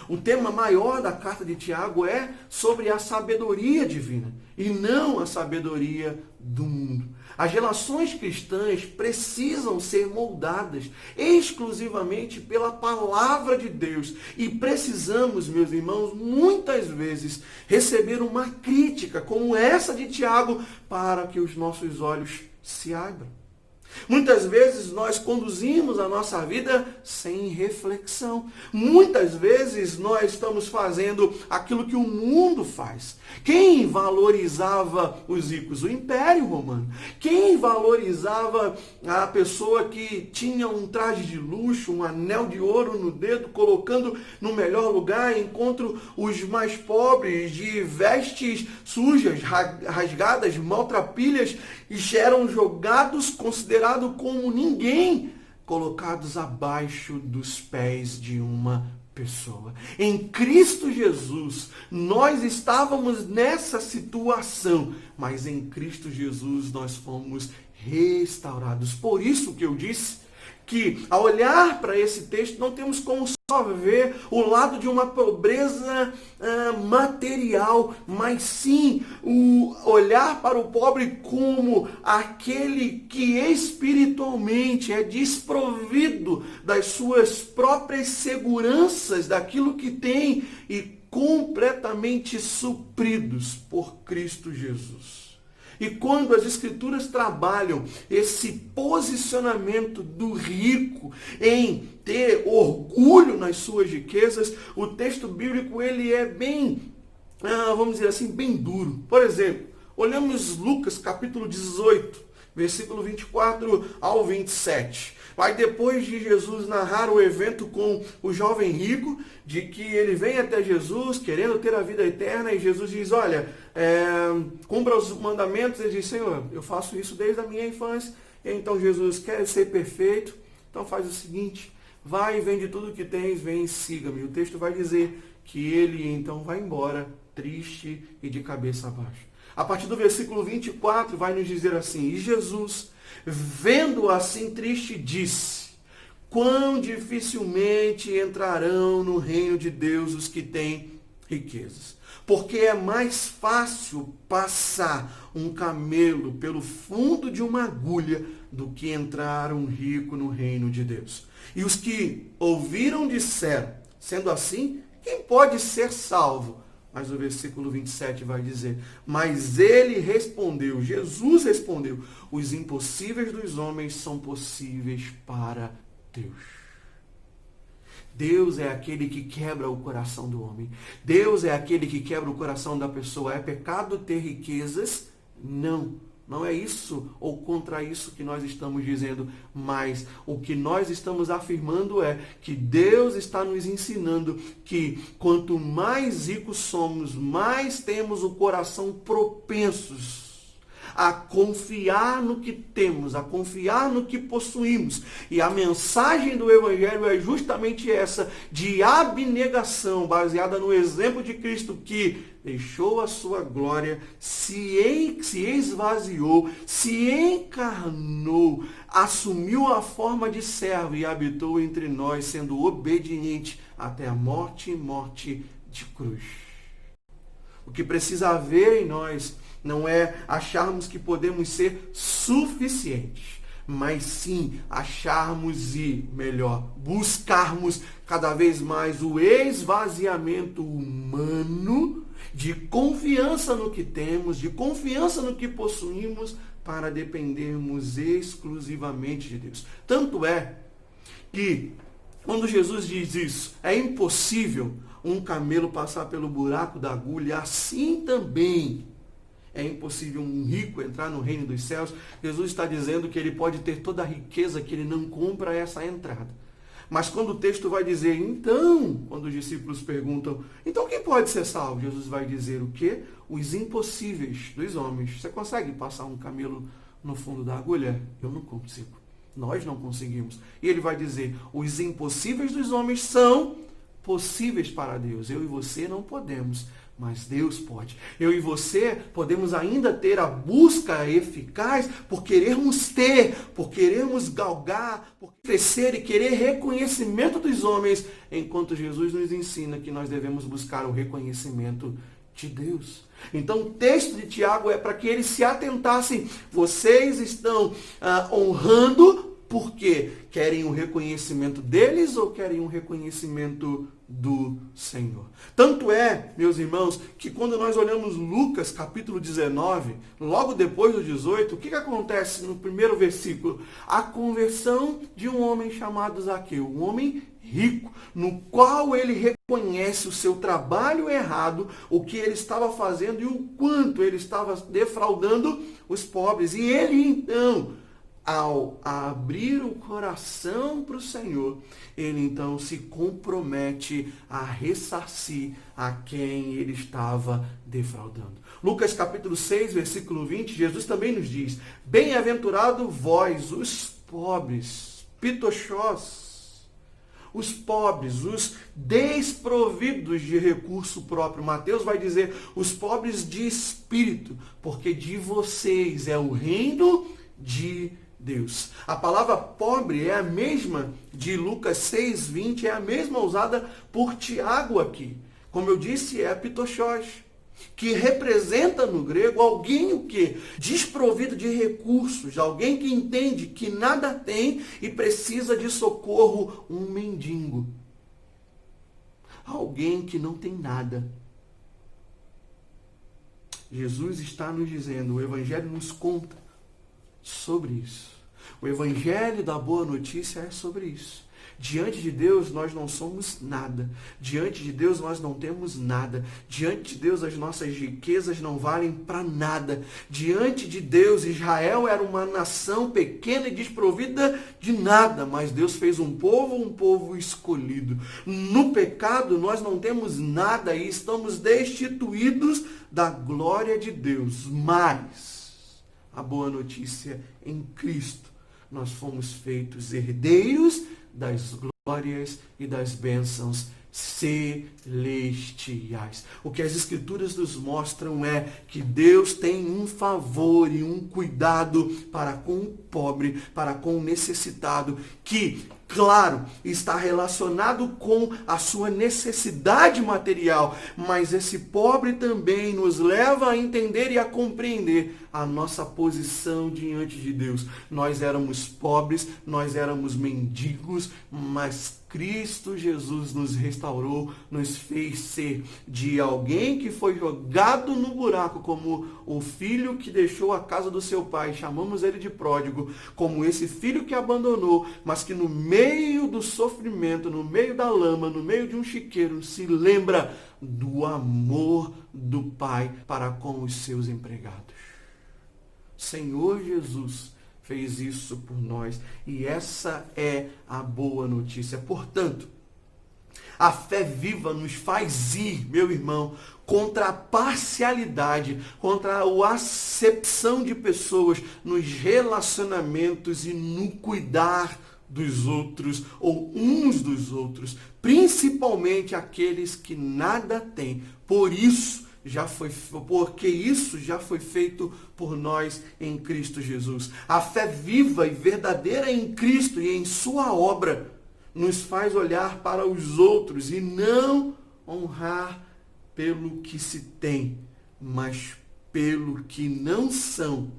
O tema maior da carta de Tiago é sobre a sabedoria divina e não a sabedoria do mundo. As relações cristãs precisam ser moldadas exclusivamente pela palavra de Deus. E precisamos, meus irmãos, muitas vezes receber uma crítica como essa de Tiago para que os nossos olhos se abram. Muitas vezes nós conduzimos a nossa vida sem reflexão. Muitas vezes nós estamos fazendo aquilo que o mundo faz. Quem valorizava os ricos? O Império Romano. Quem valorizava a pessoa que tinha um traje de luxo, um anel de ouro no dedo, colocando no melhor lugar, enquanto os mais pobres, de vestes sujas, rasgadas, maltrapilhas, eram jogados, considerados como ninguém, colocados abaixo dos pés de uma pessoa. Em Cristo Jesus, nós estávamos nessa situação, mas em Cristo Jesus nós fomos restaurados. Por isso que eu disse que, ao olhar para esse texto, não temos como só ver o lado de uma pobreza material, mas sim o olhar para o pobre como aquele que espiritualmente é desprovido das suas próprias seguranças, daquilo que tem, e completamente supridos por Cristo Jesus. E quando as Escrituras trabalham esse posicionamento do rico em ter orgulho nas suas riquezas, o texto bíblico ele é bem, vamos dizer assim, bem duro. Por exemplo, olhamos Lucas capítulo 18, versículo 24 ao 27. Vai depois de Jesus narrar o evento com o jovem rico, de que ele vem até Jesus querendo ter a vida eterna, e Jesus diz, olha, cumpra os mandamentos. Ele diz, Senhor, eu faço isso desde a minha infância. Então Jesus quer ser perfeito, então faz o seguinte, vai e vende tudo que tens, vem e siga-me. O texto vai dizer que ele então vai embora, triste e de cabeça abaixo. A partir do versículo 24 vai nos dizer assim, e Jesus, vendo assim triste, disse, quão dificilmente entrarão no reino de Deus os que têm riquezas. Porque é mais fácil passar um camelo pelo fundo de uma agulha do que entrar um rico no reino de Deus. E os que ouviram disseram, sendo assim, quem pode ser salvo? Mas o versículo 27 vai dizer, mas ele respondeu, Jesus respondeu, os impossíveis dos homens são possíveis para Deus. Deus é aquele que quebra o coração do homem. Deus é aquele que quebra o coração da pessoa. É pecado ter riquezas? Não. Não é isso ou contra isso que nós estamos dizendo, mas o que nós estamos afirmando é que Deus está nos ensinando que quanto mais ricos somos, mais temos o coração propensos a confiar no que temos, a confiar no que possuímos. E a mensagem do Evangelho é justamente essa, de abnegação, baseada no exemplo de Cristo que deixou a sua glória, se esvaziou, se encarnou, assumiu a forma de servo e habitou entre nós, sendo obediente até a morte e morte de cruz. O que precisa haver em nós não é acharmos que podemos ser suficientes, mas sim acharmos e, melhor, buscarmos cada vez mais o esvaziamento humano de confiança no que temos, de confiança no que possuímos, para dependermos exclusivamente de Deus. Tanto é que, quando Jesus diz isso, é impossível um camelo passar pelo buraco da agulha, assim também é impossível um rico entrar no reino dos céus. Jesus está dizendo que ele pode ter toda a riqueza, que ele não compra essa entrada. Mas quando o texto vai dizer, então, quando os discípulos perguntam, então quem pode ser salvo? Jesus vai dizer o quê? Os impossíveis dos homens. Você consegue passar um camelo no fundo da agulha? Eu não consigo. Nós não conseguimos. E ele vai dizer, os impossíveis dos homens são possíveis para Deus. Eu e você não podemos, mas Deus pode. Eu e você podemos ainda ter a busca eficaz por querermos ter, por querermos galgar, por crescer e querer reconhecimento dos homens, enquanto Jesus nos ensina que nós devemos buscar o reconhecimento de Deus. Então o texto de Tiago é para que eles se atentassem. Vocês estão honrando porque querem o reconhecimento deles ou querem o reconhecimento do Senhor? Tanto é, meus irmãos, que quando nós olhamos Lucas capítulo 19, logo depois do 18, o que acontece no primeiro versículo? A conversão de um homem chamado Zaqueu, um homem rico, no qual ele reconhece o seu trabalho errado, o que ele estava fazendo e o quanto ele estava defraudando os pobres. E ele então, ao abrir o coração para o Senhor, ele então se compromete a ressarcir a quem ele estava defraudando. Lucas capítulo 6, versículo 20, Jesus também nos diz, bem-aventurado vós, os pobres, pitoxós, os pobres, os desprovidos de recurso próprio. Mateus vai dizer, os pobres de espírito, porque de vocês é o reino de Deus. A palavra pobre é a mesma de Lucas 6:20, é a mesma usada por Tiago aqui. Como eu disse, é pitoxós, que representa no grego alguém o quê? Desprovido de recursos, alguém que entende que nada tem e precisa de socorro, um mendigo. Alguém que não tem nada. Jesus está nos dizendo, o Evangelho nos conta sobre isso. O Evangelho da Boa Notícia é sobre isso. Diante de Deus nós não somos nada. Diante de Deus nós não temos nada. Diante de Deus as nossas riquezas não valem para nada. Diante de Deus Israel era uma nação pequena e desprovida de nada, mas Deus fez um povo escolhido. No pecado nós não temos nada e estamos destituídos da glória de Deus. Mas a boa notícia, em Cristo nós fomos feitos herdeiros das glórias e das bênçãos celestiais. O que as Escrituras nos mostram é que Deus tem um favor e um cuidado para com o pobre, para com o necessitado, que, claro, está relacionado com a sua necessidade material, mas esse pobre também nos leva a entender e a compreender a nossa posição diante de Deus. Nós éramos pobres, nós éramos mendigos, mas Cristo Jesus nos restaurou, nos fez ser de alguém que foi jogado no buraco, como o filho que deixou a casa do seu pai, chamamos ele de pródigo, como esse filho que abandonou, mas que no meio meio do sofrimento, no meio da lama, no meio de um chiqueiro, se lembra do amor do Pai para com os seus empregados. Senhor Jesus fez isso por nós e essa é a boa notícia. Portanto, a fé viva nos faz ir, meu irmão, contra a parcialidade, contra a acepção de pessoas nos relacionamentos e no cuidar dos outros ou uns dos outros, principalmente aqueles que nada têm. Porque isso já foi feito por nós em Cristo Jesus. A fé viva e verdadeira em Cristo e em sua obra nos faz olhar para os outros e não honrar pelo que se tem, mas pelo que não são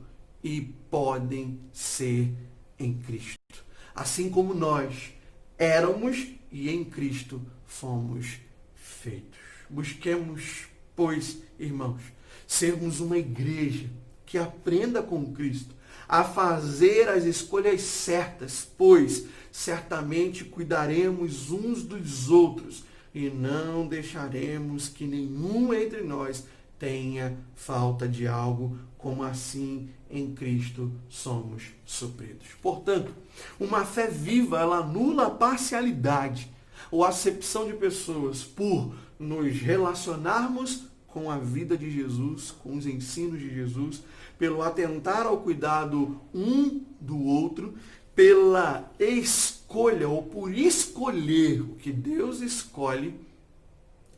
e podem ser em Cristo. Assim como nós éramos e em Cristo fomos feitos. Busquemos, pois, irmãos, sermos uma igreja que aprenda com Cristo a fazer as escolhas certas, pois certamente cuidaremos uns dos outros e não deixaremos que nenhum entre nós tenha falta de algo, como assim em Cristo somos supridos. Portanto, uma fé viva, ela anula a parcialidade ou acepção de pessoas por nos relacionarmos com a vida de Jesus, com os ensinos de Jesus, pelo atentar ao cuidado um do outro, pela escolha ou por escolher o que Deus escolhe.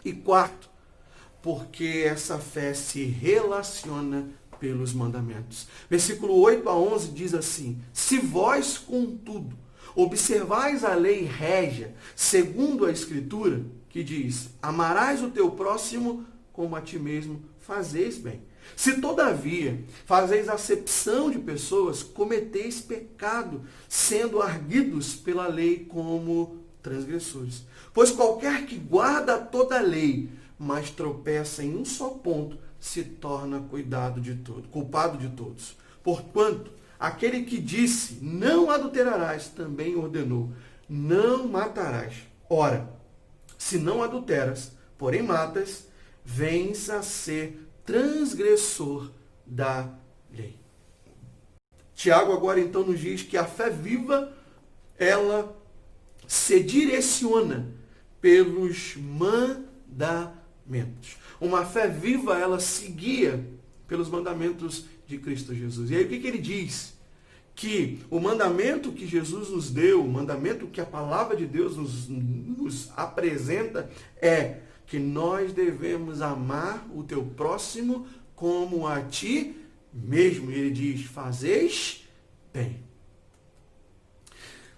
E quarto, porque essa fé se relaciona pelos mandamentos. Versículo 8 a 11 diz assim: se vós, contudo, observais a lei régia, segundo a Escritura, que diz, amarás o teu próximo como a ti mesmo, fazeis bem. Se, todavia, fazeis acepção de pessoas, cometeis pecado, sendo arguidos pela lei como transgressores. Pois qualquer que guarda toda a lei, mas tropeça em um só ponto, se torna culpado de todos. Porquanto, aquele que disse, não adulterarás, também ordenou, não matarás. Ora, se não adulteras, porém matas, vens a ser transgressor da lei. Tiago agora então nos diz que a fé viva, ela se direciona pelos mandamentos. Uma fé viva, ela se guia pelos mandamentos de Cristo Jesus. E aí o que ele diz? Que o mandamento que Jesus nos deu, o mandamento que a palavra de Deus nos apresenta é que nós devemos amar o teu próximo como a ti mesmo. E ele diz, fazeis bem.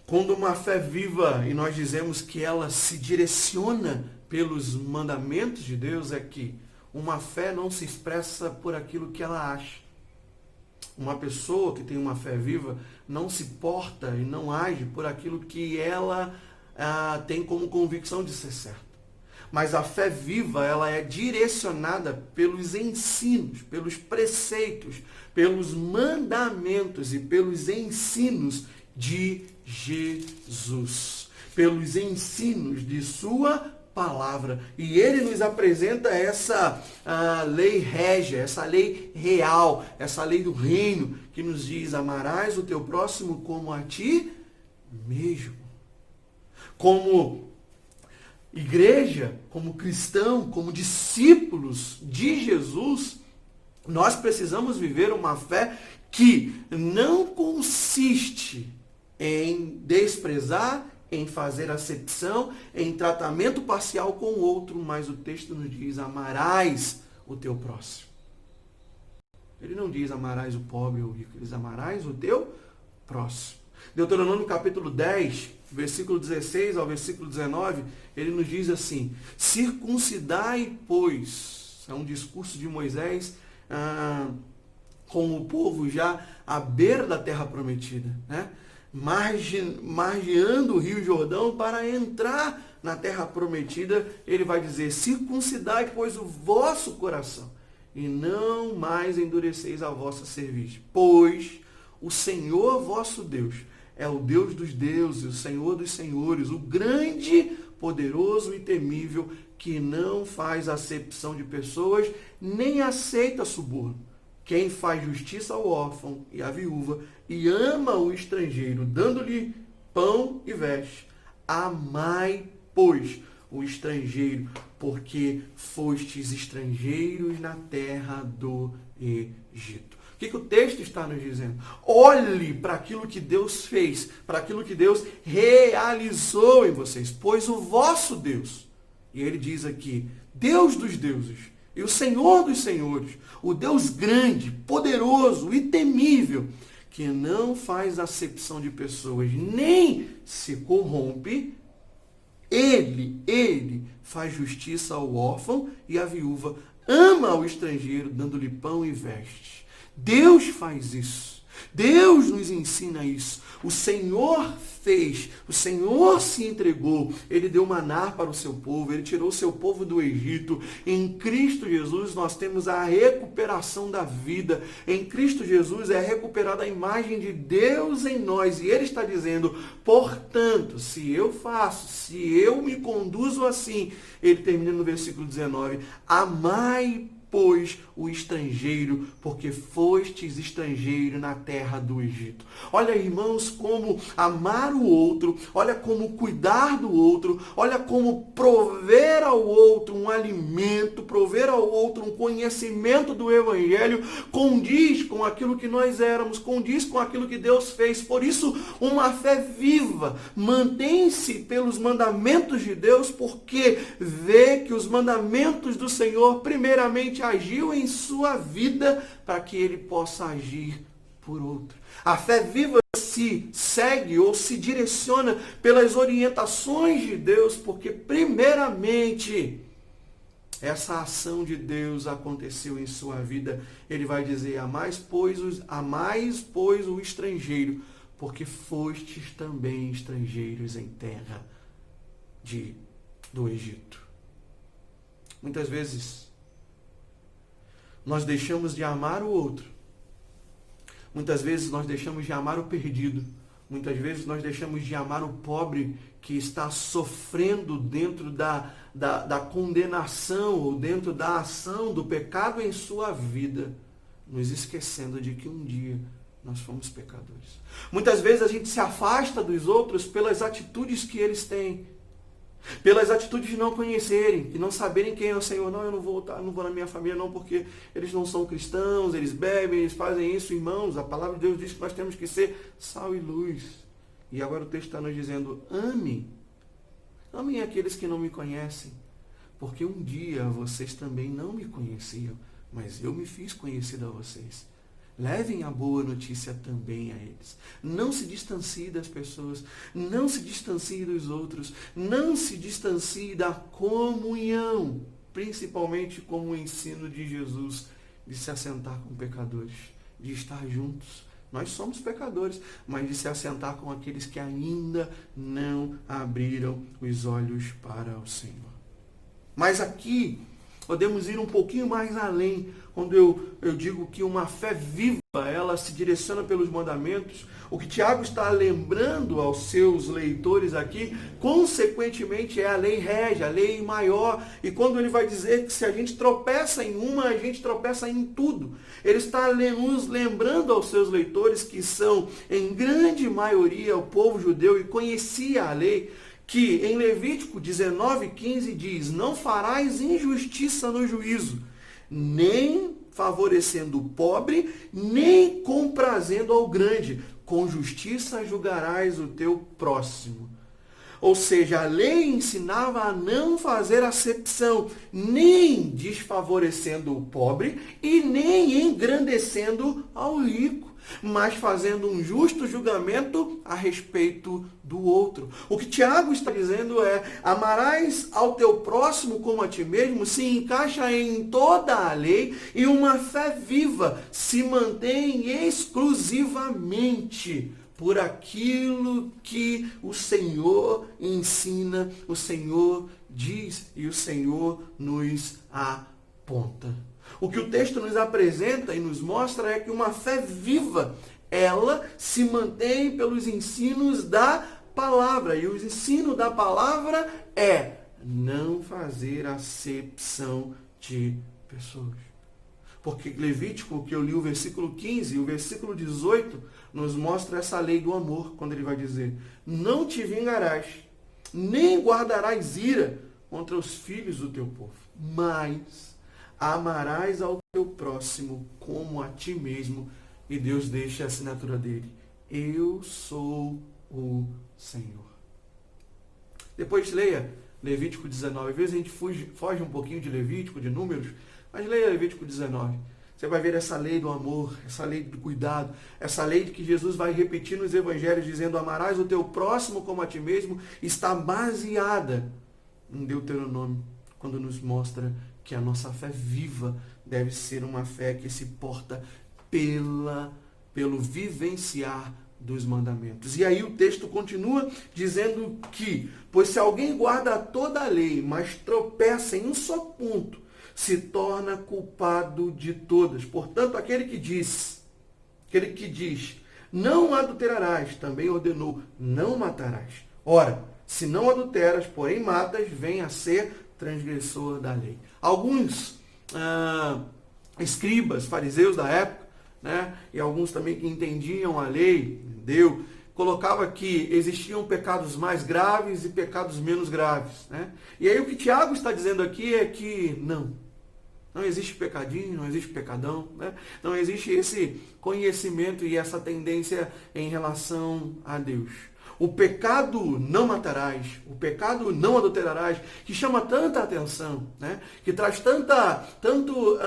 Quando uma fé viva, e nós dizemos que ela se direciona pelos mandamentos de Deus, é que uma fé não se expressa por aquilo que ela acha. Uma pessoa que tem uma fé viva não se porta e não age por aquilo que ela tem como convicção de ser certo. Mas a fé viva, ela é direcionada pelos ensinos, pelos preceitos, pelos mandamentos e pelos ensinos de Jesus. Pelos ensinos de sua palavra. E ele nos apresenta essa lei régia, essa lei real, essa lei do reino, que nos diz, amarás o teu próximo como a ti mesmo. Como igreja, como cristão, como discípulos de Jesus, nós precisamos viver uma fé que não consiste em desprezar, em fazer acepção, em tratamento parcial com o outro, mas o texto nos diz, amarás o teu próximo. Ele não diz amarás o pobre ou o rico, ele diz amarás o teu próximo. Deuteronômio capítulo 10, versículo 16 ao versículo 19, ele nos diz assim, circuncidai, pois, é um discurso de Moisés com o povo já à beira da terra prometida, né? Margeando o rio Jordão para entrar na terra prometida, ele vai dizer, circuncidai, pois, o vosso coração, e não mais endureceis a vossa cerviz, pois o Senhor vosso Deus é o Deus dos deuses, o Senhor dos senhores, o grande, poderoso e temível, que não faz acepção de pessoas, nem aceita suborno. Quem faz justiça ao órfão e à viúva e ama o estrangeiro, dando-lhe pão e veste. Amai, pois, o estrangeiro, porque fostes estrangeiros na terra do Egito. O que o texto está nos dizendo? Olhe para aquilo que Deus fez, para aquilo que Deus realizou em vocês, pois o vosso Deus, e ele diz aqui, Deus dos deuses, e o Senhor dos senhores, o Deus grande, poderoso e temível, que não faz acepção de pessoas, nem se corrompe, ele faz justiça ao órfão e à viúva, ama o estrangeiro, dando-lhe pão e veste. Deus faz isso. Deus nos ensina isso. O Senhor fez, o Senhor se entregou, Ele deu maná para o seu povo, Ele tirou o seu povo do Egito. Em Cristo Jesus nós temos a recuperação da vida. Em Cristo Jesus é recuperada a imagem de Deus em nós. E Ele está dizendo, portanto, se eu faço, se eu me conduzo assim, Ele termina no versículo 19, amai, pois, o estrangeiro, porque fostes estrangeiro na terra do Egito. Olha, irmãos, como amar o outro, olha como cuidar do outro, olha como prover ao outro um alimento, prover ao outro um conhecimento do Evangelho, condiz com aquilo que nós éramos, condiz com aquilo que Deus fez. Por isso, uma fé viva mantém-se pelos mandamentos de Deus, porque vê que os mandamentos do Senhor, primeiramente, agiu em sua vida para que ele possa agir por outro. A fé viva se segue ou se direciona pelas orientações de Deus, porque primeiramente essa ação de Deus aconteceu em sua vida. Ele vai dizer, amais, pois, o estrangeiro, porque fostes também estrangeiros em terra do Egito. Muitas vezes nós deixamos de amar o outro. Muitas vezes nós deixamos de amar o perdido. Muitas vezes nós deixamos de amar o pobre que está sofrendo dentro da condenação ou dentro da ação do pecado em sua vida, nos esquecendo de que um dia nós fomos pecadores. Muitas vezes a gente se afasta dos outros pelas atitudes que eles têm. Pelas atitudes de não conhecerem, de não saberem quem é o Senhor. Não, eu não vou na minha família não, porque eles não são cristãos, eles bebem, eles fazem isso, irmãos. A palavra de Deus diz que nós temos que ser sal e luz. E agora o texto está nos dizendo, amem aqueles que não me conhecem, porque um dia vocês também não me conheciam, mas eu me fiz conhecido a vocês. Levem a boa notícia também a eles. Não se distancie das pessoas. Não se distancie dos outros. Não se distancie da comunhão. Principalmente como o ensino de Jesus de se assentar com pecadores. De estar juntos. Nós somos pecadores, mas de se assentar com aqueles que ainda não abriram os olhos para o Senhor. Mas aqui podemos ir um pouquinho mais além, quando eu digo que uma fé viva, ela se direciona pelos mandamentos. O que Tiago está lembrando aos seus leitores aqui, consequentemente, é a lei régia, a lei maior. E quando ele vai dizer que se a gente tropeça em uma, a gente tropeça em tudo. Ele está nos lembrando aos seus leitores, que são, em grande maioria, o povo judeu e conhecia a lei, que em Levítico 19:15 diz, não farás injustiça no juízo, nem favorecendo o pobre, nem comprazendo ao grande, com justiça julgarás o teu próximo. Ou seja, a lei ensinava a não fazer acepção, nem desfavorecendo o pobre e nem engrandecendo ao rico, mas fazendo um justo julgamento a respeito do outro. O que Tiago está dizendo é, amarás ao teu próximo como a ti mesmo, se encaixa em toda a lei, e uma fé viva se mantém exclusivamente por aquilo que o Senhor ensina, o Senhor diz e o Senhor nos aponta. O que o texto nos apresenta e nos mostra é que uma fé viva, ela se mantém pelos ensinos da palavra. E o ensino da palavra é não fazer acepção de pessoas. Porque Levítico, que eu li o versículo 15 e o versículo 18, nos mostra essa lei do amor, quando ele vai dizer: não te vingarás, nem guardarás ira contra os filhos do teu povo, mas amarás ao teu próximo como a ti mesmo. E Deus deixa a assinatura dele: eu sou o Senhor. Depois leia Levítico 19. Às vezes a gente foge um pouquinho de Levítico, de Números, mas leia Levítico 19. Você vai ver essa lei do amor, essa lei do cuidado, essa lei de que Jesus vai repetir nos evangelhos, dizendo: amarás o teu próximo como a ti mesmo, está baseada em Deuteronômio, quando nos mostra que a nossa fé viva deve ser uma fé que se porta pelo vivenciar dos mandamentos. E aí o texto continua dizendo que: pois se alguém guarda toda a lei, mas tropeça em um só ponto, se torna culpado de todas. Portanto, aquele que diz, não adulterarás, também ordenou: não matarás. Ora, se não adulteras, porém matas, vem a ser transgressor da lei. Alguns escribas, fariseus da época, né, e alguns também que entendiam a lei, colocava que existiam pecados mais graves e pecados menos graves. Né? E aí o que Tiago está dizendo aqui é que não existe pecadinho, não existe pecadão, né? Não existe esse conhecimento e essa tendência em relação a Deus. O pecado não matarás, o pecado não adulterarás, que chama tanta atenção, né? Que traz tanto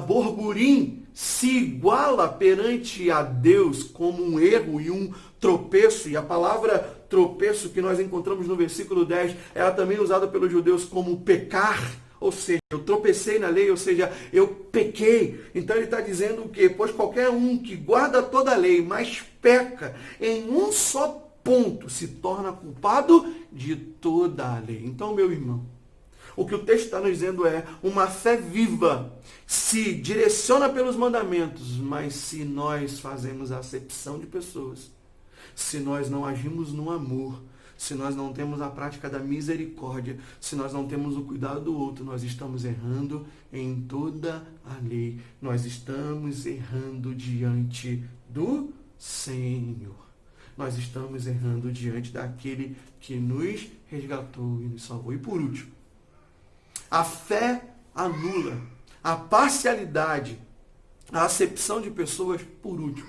borburim, se iguala perante a Deus como um erro e um tropeço. E a palavra tropeço que nós encontramos no versículo 10, ela também é usada pelos judeus como pecar. Ou seja, eu tropecei na lei, ou seja, eu pequei. Então ele está dizendo o quê? Pois qualquer um que guarda toda a lei, mas peca em um só ponto, se torna culpado de toda a lei. Então, meu irmão, o que o texto está nos dizendo é: uma fé viva se direciona pelos mandamentos, mas se nós fazemos acepção de pessoas, se nós não agimos no amor, se nós não temos a prática da misericórdia, se nós não temos o cuidado do outro, nós estamos errando em toda a lei. Nós estamos errando diante do Senhor. Nós estamos errando diante daquele que nos resgatou e nos salvou. E por último, a fé anula a parcialidade, a acepção de pessoas por último,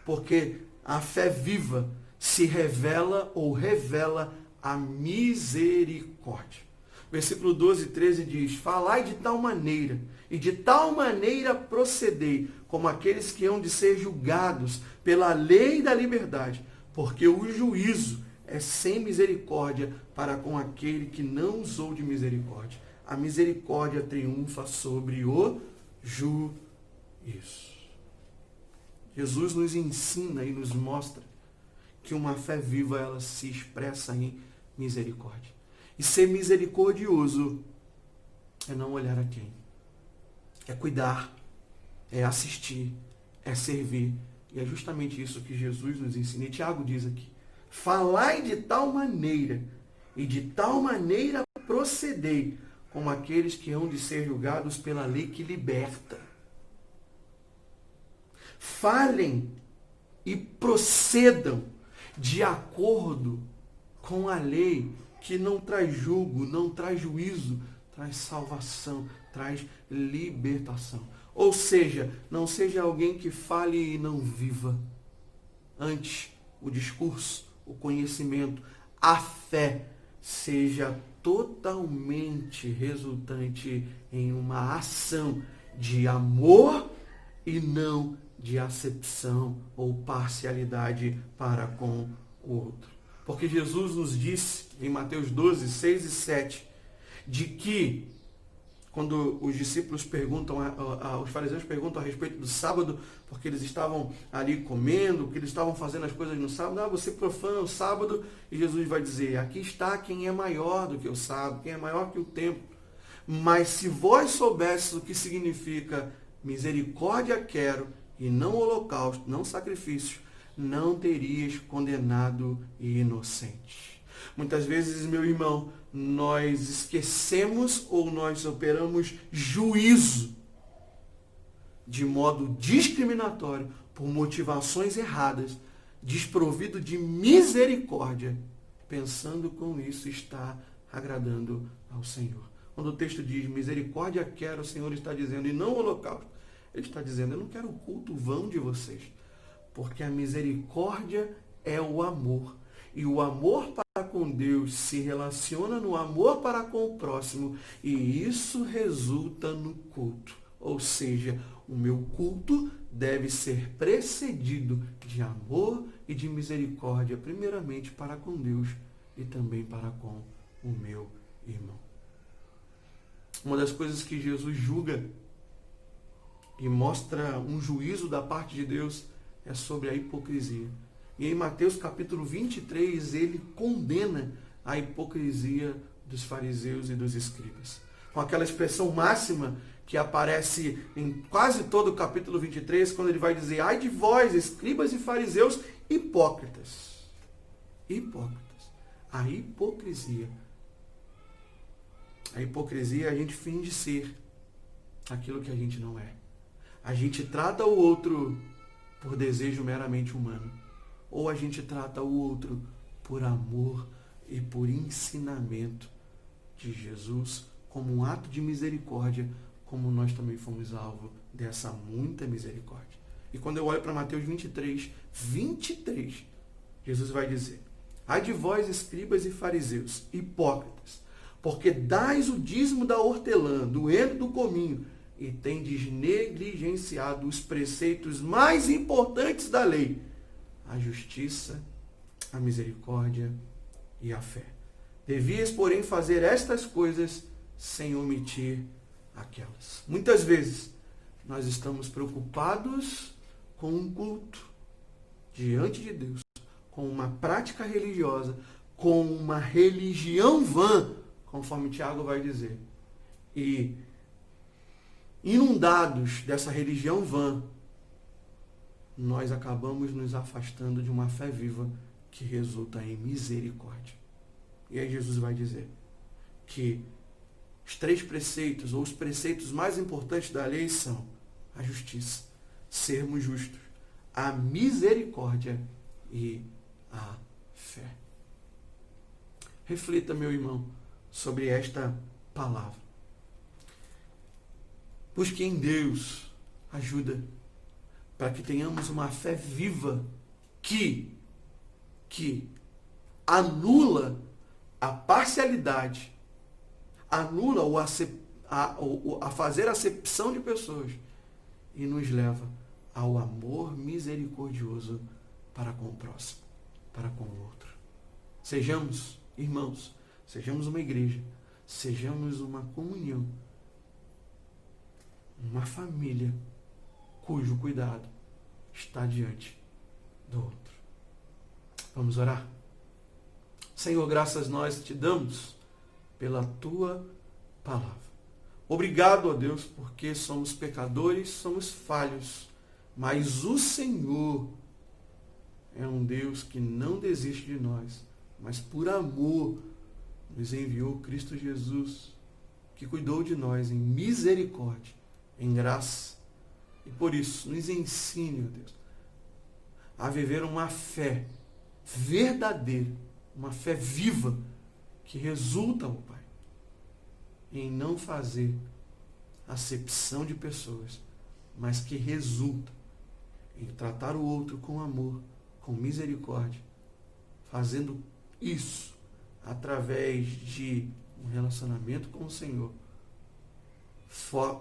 porque a fé viva se revela ou revela a misericórdia. Versículo 12 e 13 diz: falai de tal maneira, e de tal maneira procedei, como aqueles que hão de ser julgados pela lei da liberdade, porque o juízo é sem misericórdia para com aquele que não usou de misericórdia. A misericórdia triunfa sobre o juízo. Jesus nos ensina e nos mostra que uma fé viva, ela se expressa em misericórdia. E ser misericordioso é não olhar a quem. É cuidar, é assistir, é servir. E é justamente isso que Jesus nos ensina. E Tiago diz aqui: falai de tal maneira, e de tal maneira procedei, como aqueles que hão de ser julgados pela lei que liberta. Falem e procedam de acordo com a lei que não traz julgo, não traz juízo, traz salvação, traz libertação. Ou seja, não seja alguém que fale e não viva. Antes, o discurso, o conhecimento, a fé seja totalmente resultante em uma ação de amor e não de acepção ou parcialidade para com o outro. Porque Jesus nos disse em Mateus 12, 6 e 7, de que quando os discípulos perguntam, os fariseus perguntam a respeito do sábado, porque eles estavam ali comendo, porque eles estavam fazendo as coisas no sábado: você profana o sábado. E Jesus vai dizer: aqui está quem é maior do que o sábado, quem é maior que o templo. Mas se vós soubesses o que significa misericórdia quero e não holocausto, não sacrifício, não terias condenado inocente. Muitas vezes, meu irmão, nós esquecemos ou nós operamos juízo de modo discriminatório, por motivações erradas, desprovido de misericórdia, pensando com isso estar agradando ao Senhor. Quando o texto diz misericórdia quero, o Senhor está dizendo, e não holocausto, Ele está dizendo, eu não quero o culto vão de vocês, porque a misericórdia é o amor. E o amor para com Deus se relaciona no amor para com o próximo, e isso resulta no culto. Ou seja, o meu culto deve ser precedido de amor e de misericórdia, primeiramente para com Deus e também para com o meu irmão. Uma das coisas que Jesus julga e mostra um juízo da parte de Deus é sobre a hipocrisia. E em Mateus capítulo 23, ele condena a hipocrisia dos fariseus e dos escribas. Com aquela expressão máxima que aparece em quase todo o capítulo 23, quando ele vai dizer, ai de vós, escribas e fariseus, hipócritas. Hipócritas. A hipocrisia. A hipocrisia, a gente finge ser aquilo que a gente não é. A gente trata o outro por desejo meramente humano. Ou a gente trata o outro por amor e por ensinamento de Jesus, como um ato de misericórdia, como nós também fomos alvo dessa muita misericórdia. E quando eu olho para Mateus 23, Jesus vai dizer, ai de vós, escribas e fariseus, hipócritas, porque dais o dízimo da hortelã, do heno e do cominho, e tendes negligenciado os preceitos mais importantes da lei, a justiça, a misericórdia e a fé. Devias, porém, fazer estas coisas sem omitir aquelas. Muitas vezes, nós estamos preocupados com um culto diante de Deus, com uma prática religiosa, com uma religião vã, conforme Tiago vai dizer. E inundados dessa religião vã, nós acabamos nos afastando de uma fé viva que resulta em misericórdia. E aí Jesus vai dizer que os 3 preceitos, ou os preceitos mais importantes da lei são a justiça, sermos justos, a misericórdia e a fé. Reflita, meu irmão, sobre esta palavra. Busque em Deus ajuda para que tenhamos uma fé viva que anula a parcialidade, anula a fazer acepção de pessoas e nos leva ao amor misericordioso para com o próximo, para com o outro. Sejamos irmãos, sejamos uma igreja, sejamos uma comunhão, uma família cujo cuidado está diante do outro. Vamos orar? Senhor, graças nós te damos pela tua palavra. Obrigado, ó Deus, porque somos pecadores, somos falhos, mas o Senhor é um Deus que não desiste de nós, mas por amor nos enviou Cristo Jesus, que cuidou de nós em misericórdia, em graça. E por isso, nos ensine, ó Deus, a viver uma fé verdadeira, uma fé viva, que resulta, ó Pai, em não fazer acepção de pessoas, mas que resulta em tratar o outro com amor, com misericórdia, fazendo isso através de um relacionamento com o Senhor,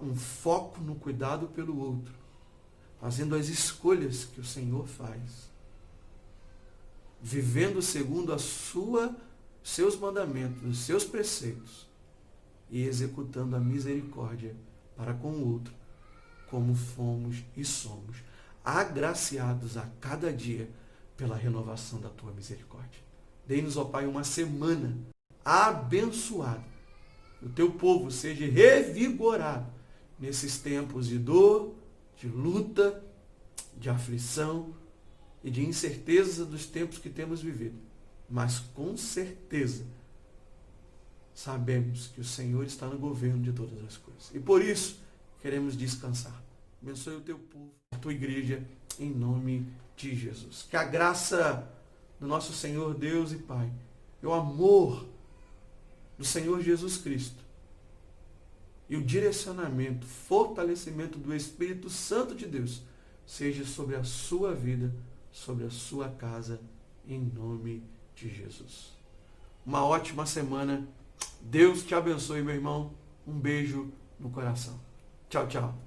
um foco no cuidado pelo outro, fazendo as escolhas que o Senhor faz, vivendo segundo seus mandamentos, os seus preceitos, e executando a misericórdia para com o outro, como fomos e somos, agraciados a cada dia pela renovação da tua misericórdia. Dê-nos, ó Pai, uma semana abençoada. O teu povo seja revigorado nesses tempos de dor, de luta, de aflição e de incerteza dos tempos que temos vivido. Mas com certeza sabemos que o Senhor está no governo de todas as coisas. E por isso queremos descansar. Abençoe o teu povo, a tua igreja, em nome de Jesus. Que a graça do nosso Senhor Deus e Pai, e o amor do Senhor Jesus Cristo, e o direcionamento, fortalecimento do Espírito Santo de Deus, seja sobre a sua vida, sobre a sua casa, em nome de Jesus. Uma ótima semana. Deus te abençoe, meu irmão. Um beijo no coração. Tchau, tchau.